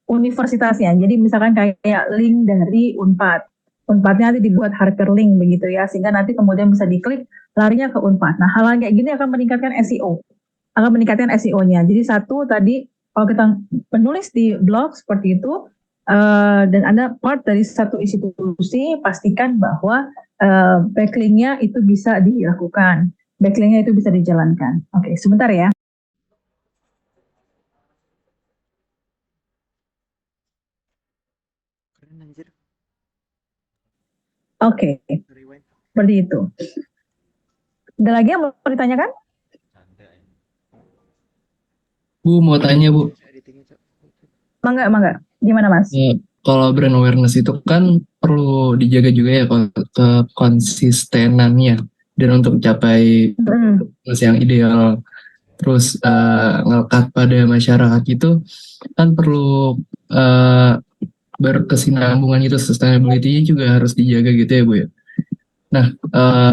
universitasnya. Jadi misalkan kayak link dari Unpad Unpadnya nanti dibuat hyperlink begitu ya, sehingga nanti kemudian bisa diklik larinya ke Unpad. Nah, hal-hal kayak gini akan meningkatkan SEO-nya. Jadi satu tadi kalau kita menulis di blog seperti itu dan Anda part dari satu institusi, pastikan bahwa backlink-nya itu bisa dilakukan, backlink-nya itu bisa dijalankan. Oke, sebentar ya. Keren anjir. Oke, Rewind. seperti itu. Ada lagi yang mau ditanyakan? Bu mau tanya Bu, Editingnya, Cok. Mangga. Gimana Mas? kalau brand awareness itu kan perlu dijaga juga ya konsistenannya dan untuk mencapai yang ideal. Terus ngelekat pada masyarakat itu kan perlu berkesinambungan itu, sustainability-nya juga harus dijaga gitu ya Bu ya. Nah,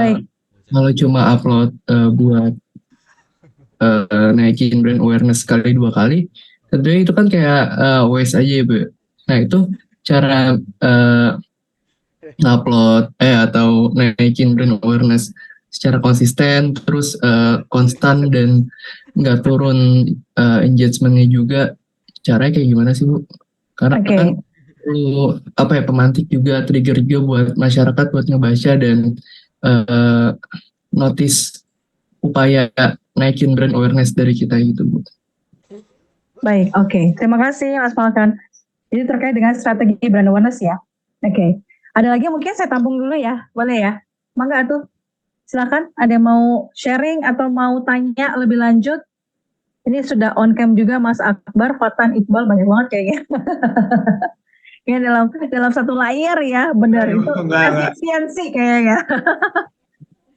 Baik. kalau cuma upload buat naikin brand awareness sekali 2 kali, tentunya itu kan kayak waste aja ya Bu. Nah itu cara ngupload atau naikin brand awareness secara konsisten, terus konstan dan nggak turun engagement-nya juga. Caranya kayak gimana sih Bu? Karena kan perlu pemantik juga, trigger juga buat masyarakat buat ngebaca dan notice upaya naikin brand awareness dari kita gitu Bu. Baik, oke. Terima kasih Mas Malkan. Jadi terkait dengan strategi brand awareness ya. Oke. Ada lagi mungkin saya tampung dulu ya, boleh ya? Mangga tuh. Silakan, ada yang mau sharing atau mau tanya lebih lanjut? Ini sudah on cam juga Mas Akbar, Fatan, Iqbal, banyak banget kayaknya. Ini dalam satu layar ya, benar itu efisiensi kayaknya.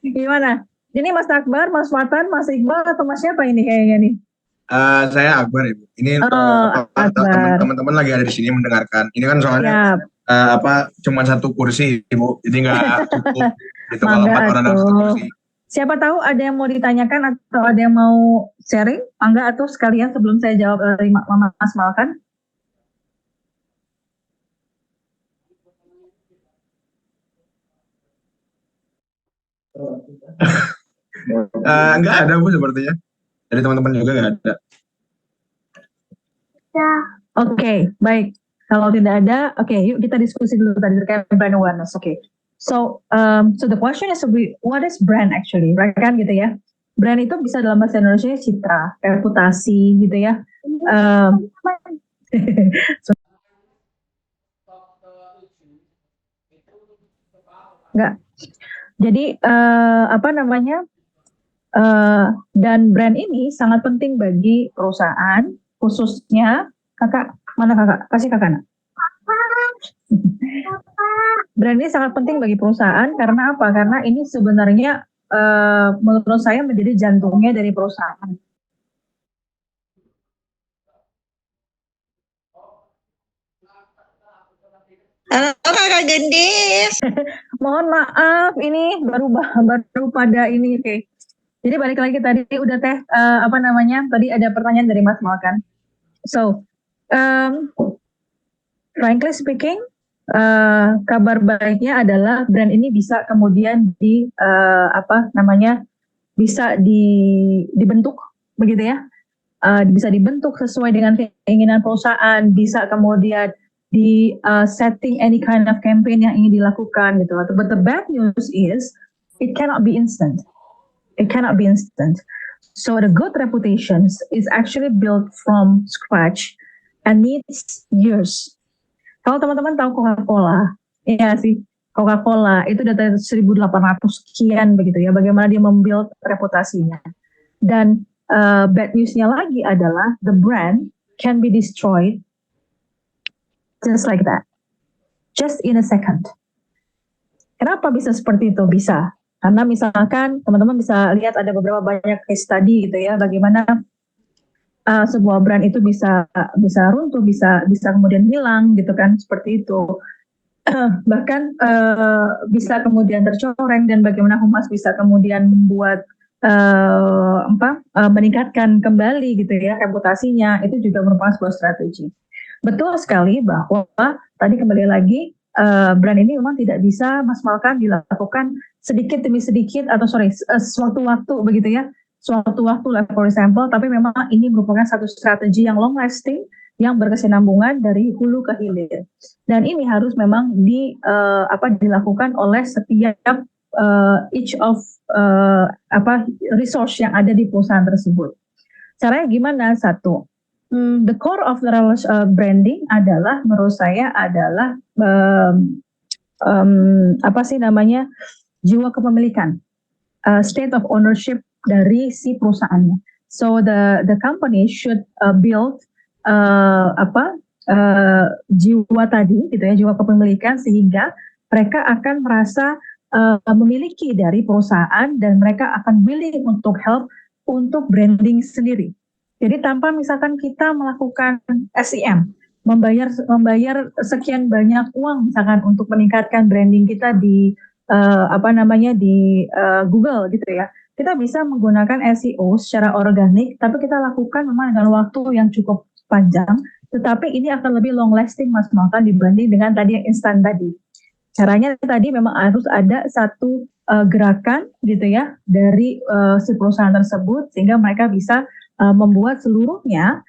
Gimana? Ini Mas Akbar, Mas Fatan, Mas Iqbal atau Mas siapa ini kayaknya nih? Saya Akbar Ibu. Ini Akbar. teman-teman lagi ada di sini mendengarkan. Ini kan soalnya cuma satu kursi Ibu, jadi nggak cukup gitu kalau 4 orang dalam satu kursi. Siapa tahu ada yang mau ditanyakan atau ada yang mau sharing? Mangga atau sekalian sebelum saya jawab dari Mas Malkan. Nggak ada Bu sepertinya. Dari teman-teman juga nggak ada. Oke, baik. Kalau tidak ada, oke, yuk kita diskusi dulu tadi terkait brand awareness. Oke. So the question is, what is brand actually? Right kan gitu ya. Brand itu bisa dalam bahasa Indonesia citra, reputasi gitu ya. Enggak. Jadi dan brand ini sangat penting bagi perusahaan, khususnya kakak, mana kakak? Kasih kakak nak. Brand ini sangat penting bagi perusahaan karena apa? Karena ini sebenarnya menurut saya menjadi jantungnya dari perusahaan. Halo Kakak Gendis. Mohon maaf, ini baru pada ini. Oke. Jadi balik lagi tadi udah tadi ada pertanyaan dari Mas Malkan. So, frankly speaking, kabar baiknya adalah brand ini bisa kemudian bisa dibentuk begitu ya, bisa dibentuk sesuai dengan keinginan perusahaan, bisa kemudian di setting any kind of campaign yang ingin dilakukan gitu. But the bad news is it cannot be instant. It cannot be instant. So the good reputations is actually built from scratch and needs years. Kalau teman-teman tahu Coca-Cola, iya sih, Coca-Cola itu dari 1800 sekian begitu ya, bagaimana dia membuild reputasinya. Dan bad newsnya lagi adalah the brand can be destroyed just like that, just in a second. Kenapa bisa seperti itu? Bisa karena misalkan teman-teman bisa lihat ada beberapa banyak case study gitu ya, bagaimana sebuah brand itu bisa runtuh, bisa kemudian hilang gitu kan, seperti itu. Bahkan bisa kemudian tercoreng, dan bagaimana humas bisa kemudian membuat meningkatkan kembali gitu ya reputasinya, itu juga merupakan sebuah strategi. Betul sekali bahwa tadi kembali lagi brand ini memang tidak bisa maksimalkan dilakukan sedikit demi sedikit atau sewaktu-waktu begitu ya, sewaktu-waktu lah for example, tapi memang ini merupakan satu strategi yang long lasting yang berkesinambungan dari hulu ke hilir, dan ini harus memang dilakukan oleh setiap each of resource yang ada di perusahaan tersebut. Caranya gimana? Satu, the core of the branding adalah menurut saya adalah jiwa kepemilikan, state of ownership dari si perusahaannya. So the company should build jiwa tadi gitu ya, jiwa kepemilikan, sehingga mereka akan merasa memiliki dari perusahaan dan mereka akan willing untuk help untuk branding sendiri. Jadi tanpa misalkan kita melakukan SEM, membayar sekian banyak uang misalkan untuk meningkatkan branding kita di Google gitu ya. Kita bisa menggunakan SEO secara organik, tapi kita lakukan memang dengan waktu yang cukup panjang, tetapi ini akan lebih long lasting Mas Malkan dibanding dengan tadi yang instan tadi. Caranya tadi memang harus ada satu gerakan gitu ya dari si perusahaan tersebut, sehingga mereka bisa membuat seluruhnya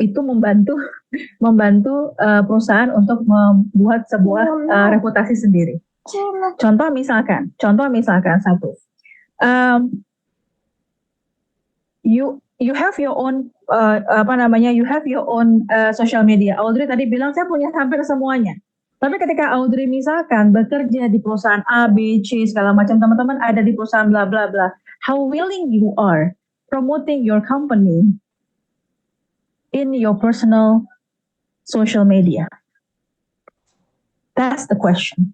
itu membantu perusahaan untuk membuat sebuah reputasi sendiri. Contoh misalkan satu, you have your own social media. Audrey tadi bilang saya punya hampir semuanya. Tapi ketika Audrey misalkan bekerja di perusahaan A, B, C segala macam, teman-teman ada di perusahaan bla bla bla, how willing you are promoting your company in your personal social media? That's the question.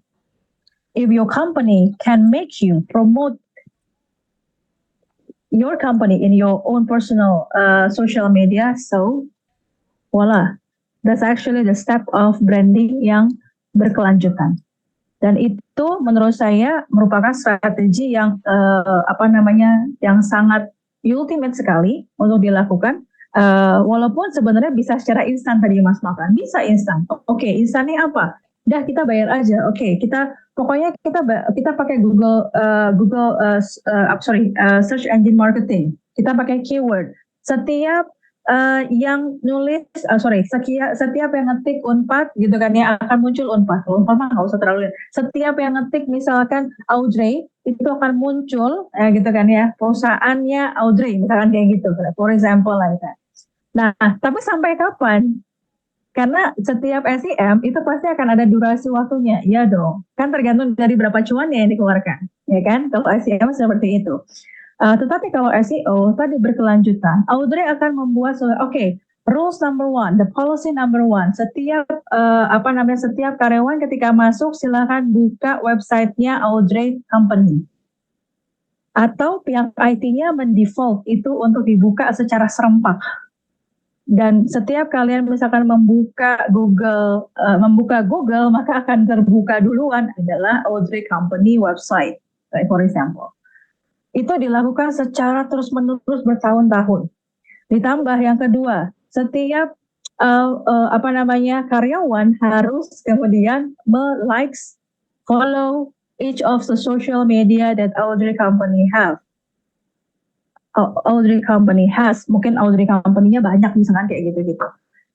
If your company can make you promote your company in your own personal social media, so voila, that's actually the step of branding yang berkelanjutan. Dan itu menurut saya merupakan strategi yang yang sangat ultimate sekali untuk dilakukan. Walaupun sebenarnya bisa secara instan tadi Mas Malkan, bisa instan. Oke, instannya apa? Dah kita bayar aja. Oke, kita pakai search engine marketing. Kita pakai keyword. Setiap yang nulis, setiap yang ngetik Unpad gitu kan ya, akan muncul Unpad mah nggak usah terlalu. Setiap yang ngetik misalkan Audrey, itu akan muncul gitu kan ya, perusahaannya Audrey misalkan kayak gitu, for example lah ya. Nah, tapi sampai kapan? Karena setiap SEM itu pasti akan ada durasi waktunya, ya dong. Kan tergantung dari berapa cuannya yang dikeluarkan, ya kan? Kalau SEM seperti itu. Tetapi kalau SEO tadi berkelanjutan, Audrey akan membuat rules number 1, the policy number 1. Setiap setiap karyawan ketika masuk silakan buka websitenya Audrey Company. Atau pihak IT-nya mendefault itu untuk dibuka secara serempak. Dan setiap kalian misalkan membuka Google, maka akan terbuka duluan adalah Audrey Company website, for example. Itu dilakukan secara terus-menerus bertahun-tahun. Ditambah yang kedua, setiap karyawan harus kemudian likes, follow each of the social media that Audrey Company have. Audrey Company has, mungkin Audrey Company-nya banyak misalkan kayak gitu-gitu.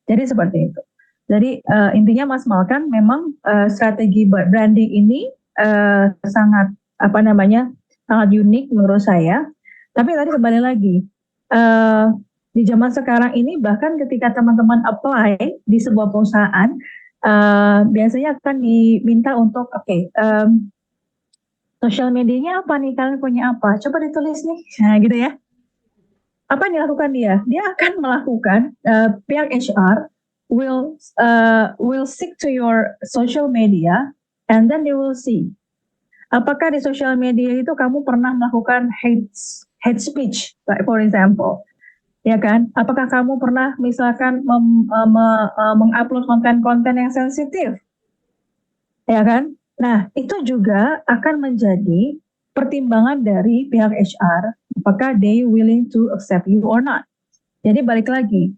Jadi seperti itu. Jadi intinya Mas Malkan memang strategi branding ini sangat sangat unik menurut saya. Tapi tadi kembali lagi, di zaman sekarang ini bahkan ketika teman-teman apply di sebuah perusahaan, biasanya akan diminta untuk social medianya apa nih, kalian punya apa? Coba ditulis nih, nah gitu ya. Apa yang dilakukan dia? Dia akan melakukan, pihak HR will stick to your social media and then they will see. Apakah di social media itu kamu pernah melakukan hate speech, like for example, ya kan? Apakah kamu pernah misalkan mengupload konten-konten yang sensitif, ya kan? Nah, itu juga akan menjadi pertimbangan dari pihak HR, apakah they willing to accept you or not. Jadi balik lagi,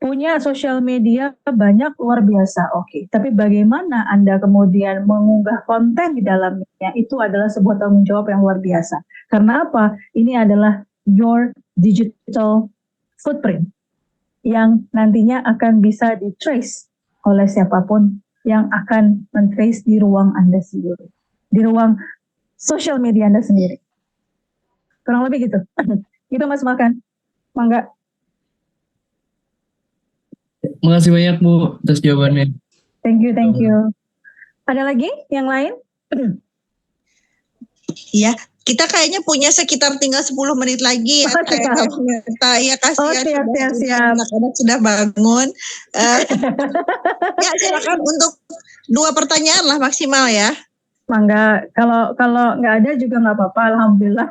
punya sosial media banyak luar biasa, oke. Tapi bagaimana Anda kemudian mengunggah konten di dalamnya, itu adalah sebuah tanggung jawab yang luar biasa. Karena apa? Ini adalah your digital footprint yang nantinya akan bisa di-trace oleh siapapun yang akan men-trace di ruang Anda sendiri, di ruang sosial media Anda sendiri. Kurang lebih gitu. Gitu Mas Makan. Mangga. Makasih banyak Bu atas jawabannya. Thank you. Ada lagi yang lain? Iya, kita kayaknya punya sekitar tinggal 10 menit lagi ya. Ya kasihan. Siap. Anak-anak sudah bangun. Ya silakan untuk 2 pertanyaan lah maksimal ya. Mangga, kalau nggak ada juga nggak apa-apa, alhamdulillah.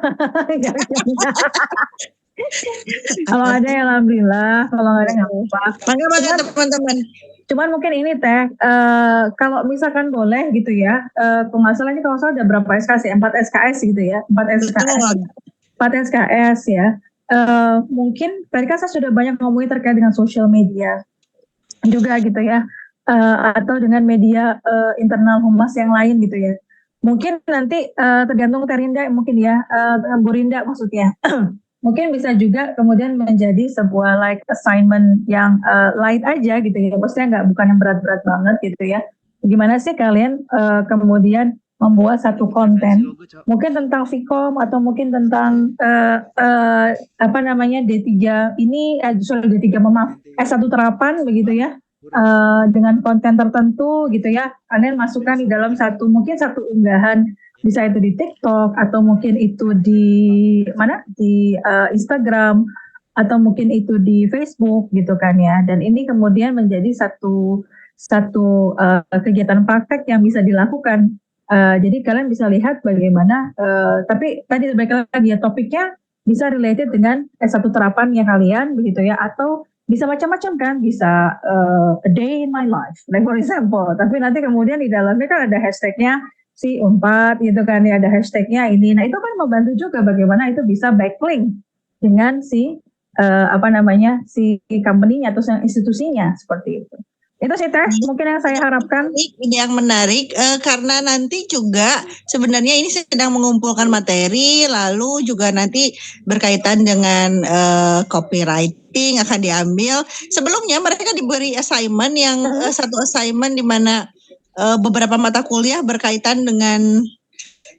Kalau ada ya alhamdulillah, kalau nggak ada nggak apa-apa. Mangga teman-teman. Cuman mungkin ini Teh, kalau misalkan boleh gitu ya, masalahnya kalau salah ada berapa SKS, 4 SKS gitu ya, 4 SKS ya. Mungkin tadi kan saya sudah banyak ngomongin terkait dengan social media juga gitu ya, atau dengan media internal humas yang lain gitu ya. Mungkin nanti tergantung Terinda mungkin ya, Bu Rinda maksudnya. Mungkin bisa juga kemudian menjadi sebuah like assignment yang light aja gitu ya, maksudnya bukan yang berat-berat banget gitu ya. Gimana sih kalian kemudian membuat satu konten, mungkin tentang Vkom atau mungkin tentang D3 ini, S1 terapan begitu ya, dengan konten tertentu gitu ya, kalian masukkan di dalam satu unggahan. Bisa itu di TikTok atau mungkin itu di Instagram atau mungkin itu di Facebook gitu kan ya. Dan ini kemudian menjadi satu kegiatan praktek yang bisa dilakukan. Jadi kalian bisa lihat bagaimana. Tapi tadi balik lagi ya, topiknya bisa related dengan S1 terapannya kalian begitu ya, atau bisa macam-macam kan, bisa a day in my life, like for example. Tapi nanti kemudian di dalamnya kan ada hashtagnya si 4 gitu kan ya, ada hashtagnya ini. Nah itu kan membantu juga bagaimana itu bisa backlink dengan si si company-nya atau institusinya seperti itu. Itu sih Teh, mungkin yang saya harapkan. Ini yang menarik karena nanti juga sebenarnya ini sedang mengumpulkan materi, lalu juga nanti berkaitan dengan copywriting akan diambil. Sebelumnya mereka diberi assignment yang satu assignment di mana beberapa mata kuliah berkaitan dengan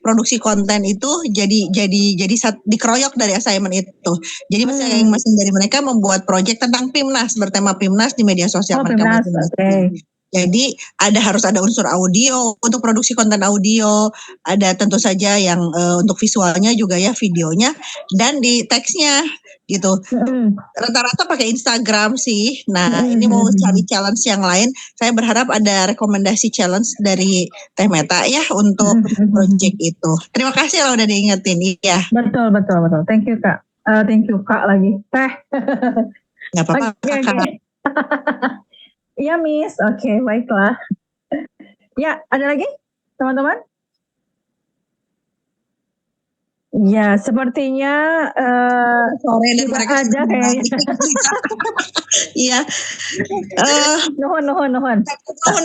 produksi konten itu jadi dikeroyok dari assignment itu. Jadi masing-masing dari mereka membuat proyek tentang PIMNAS, bertema PIMNAS di media sosial mereka masing-masing. Okay. Jadi harus ada unsur audio untuk produksi konten audio, ada tentu saja yang untuk visualnya juga ya, videonya, dan di teksnya gitu. Rata-rata pakai Instagram sih. Nah ini mau cari challenge yang lain, saya berharap ada rekomendasi challenge dari Teh Meta ya untuk project itu. Terima kasih kalau udah diingetin ya. Betul. Thank you Kak. Thank you Kak lagi. Teh. Nggak apa-apa. Okay. Iya Miss, oke, baiklah. Ya, ada lagi teman-teman? Ya, sepertinya sore dan mereka ada kayaknya. Iya. Nuhun. Nuhun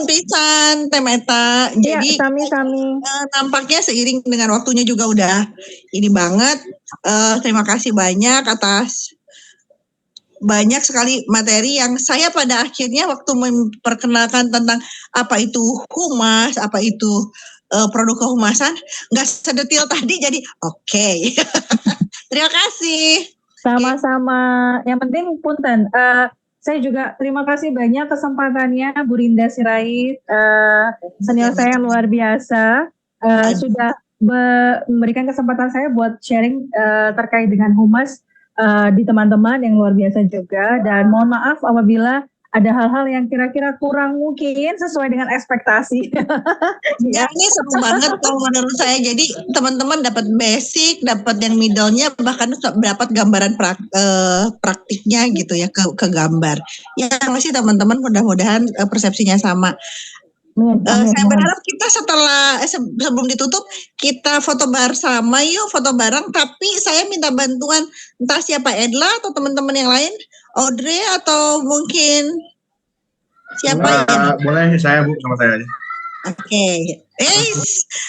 pisan Teh Meta. Jadi sami-sami. Nampaknya seiring dengan waktunya juga udah ini banget. Terima kasih banyak atas banyak sekali materi yang saya pada akhirnya waktu memperkenalkan tentang apa itu humas, apa itu produk kehumasan, nggak sedetil tadi, jadi oke. Terima kasih. Sama-sama. Yang penting punten. Saya juga terima kasih banyak kesempatannya Bu Rinda Sirait, senior saya yang luar biasa, sudah memberikan kesempatan saya buat sharing terkait dengan humas di teman-teman yang luar biasa juga. Dan mohon maaf apabila ada hal-hal yang kira-kira kurang mungkin sesuai dengan ekspektasi. Ya, ini seru banget kalau menurut saya. Jadi teman-teman dapat basic, dapat yang middle-nya, bahkan dapat gambaran praktiknya gitu ya, ke gambar. Ya masih teman-teman, mudah-mudahan persepsinya sama. Amin, Saya mohon. berharap kita setelah sebelum ditutup kita foto bersama yuk, foto bareng. Tapi saya minta bantuan entah siapa, Edla atau teman-teman yang lain, Audrey atau mungkin siapa yang Boleh saya Bu, sama saya aja. Oke.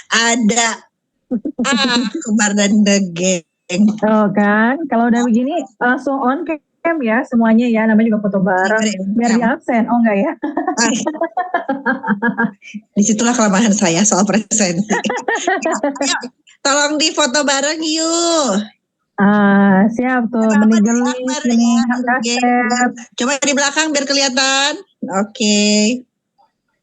Ada Kembar dan The Gang. Oh kan, kalau udah begini langsung on cam ya semuanya ya, namanya juga foto bareng. Biar di absen, oh enggak ya? Disitulah kelemahan saya soal presensi. Ayo, tolong di foto bareng yuk. Siap tuh, Selamat mending Akbar gelis, ya, mending The kasep. Gang. Coba di belakang biar kelihatan. Oke.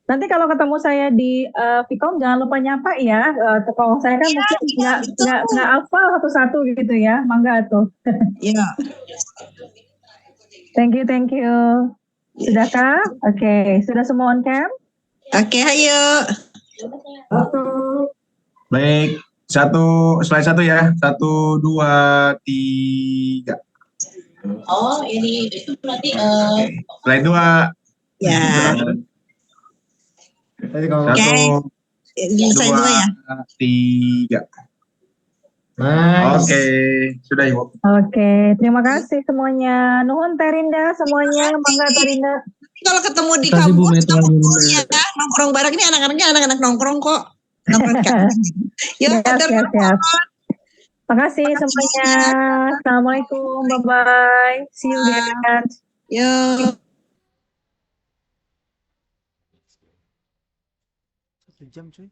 Nanti kalau ketemu saya di Vcom jangan lupa nyapa ya. Kalau saya kan mungkin nggak hafal satu-satu gitu ya. Mangga tuh. Iya. Thank you. Sudahkah? Oke, sudah semua on cam? Oke, ayo. Baik, slide satu ya. 1, 2, 3. Oh, ini itu berarti Slide 2. Ya. Oke. 1, Slide 2 ya. 3. Oke, sudah Ibu. Oke, terima kasih semuanya. Nuhun Terinda semuanya. Mangga Terinda. Kalau ketemu di Makasih, Bu kampus, Meta. kumpul ya. Nongkrong bareng ini anak-anaknya anak-anak nongkrong kok. Nongkrong kan. Yuk, Siap. Makasih semuanya. Assalamualaikum. Bye-bye. See you guys. Yuk. 1 jam cuy.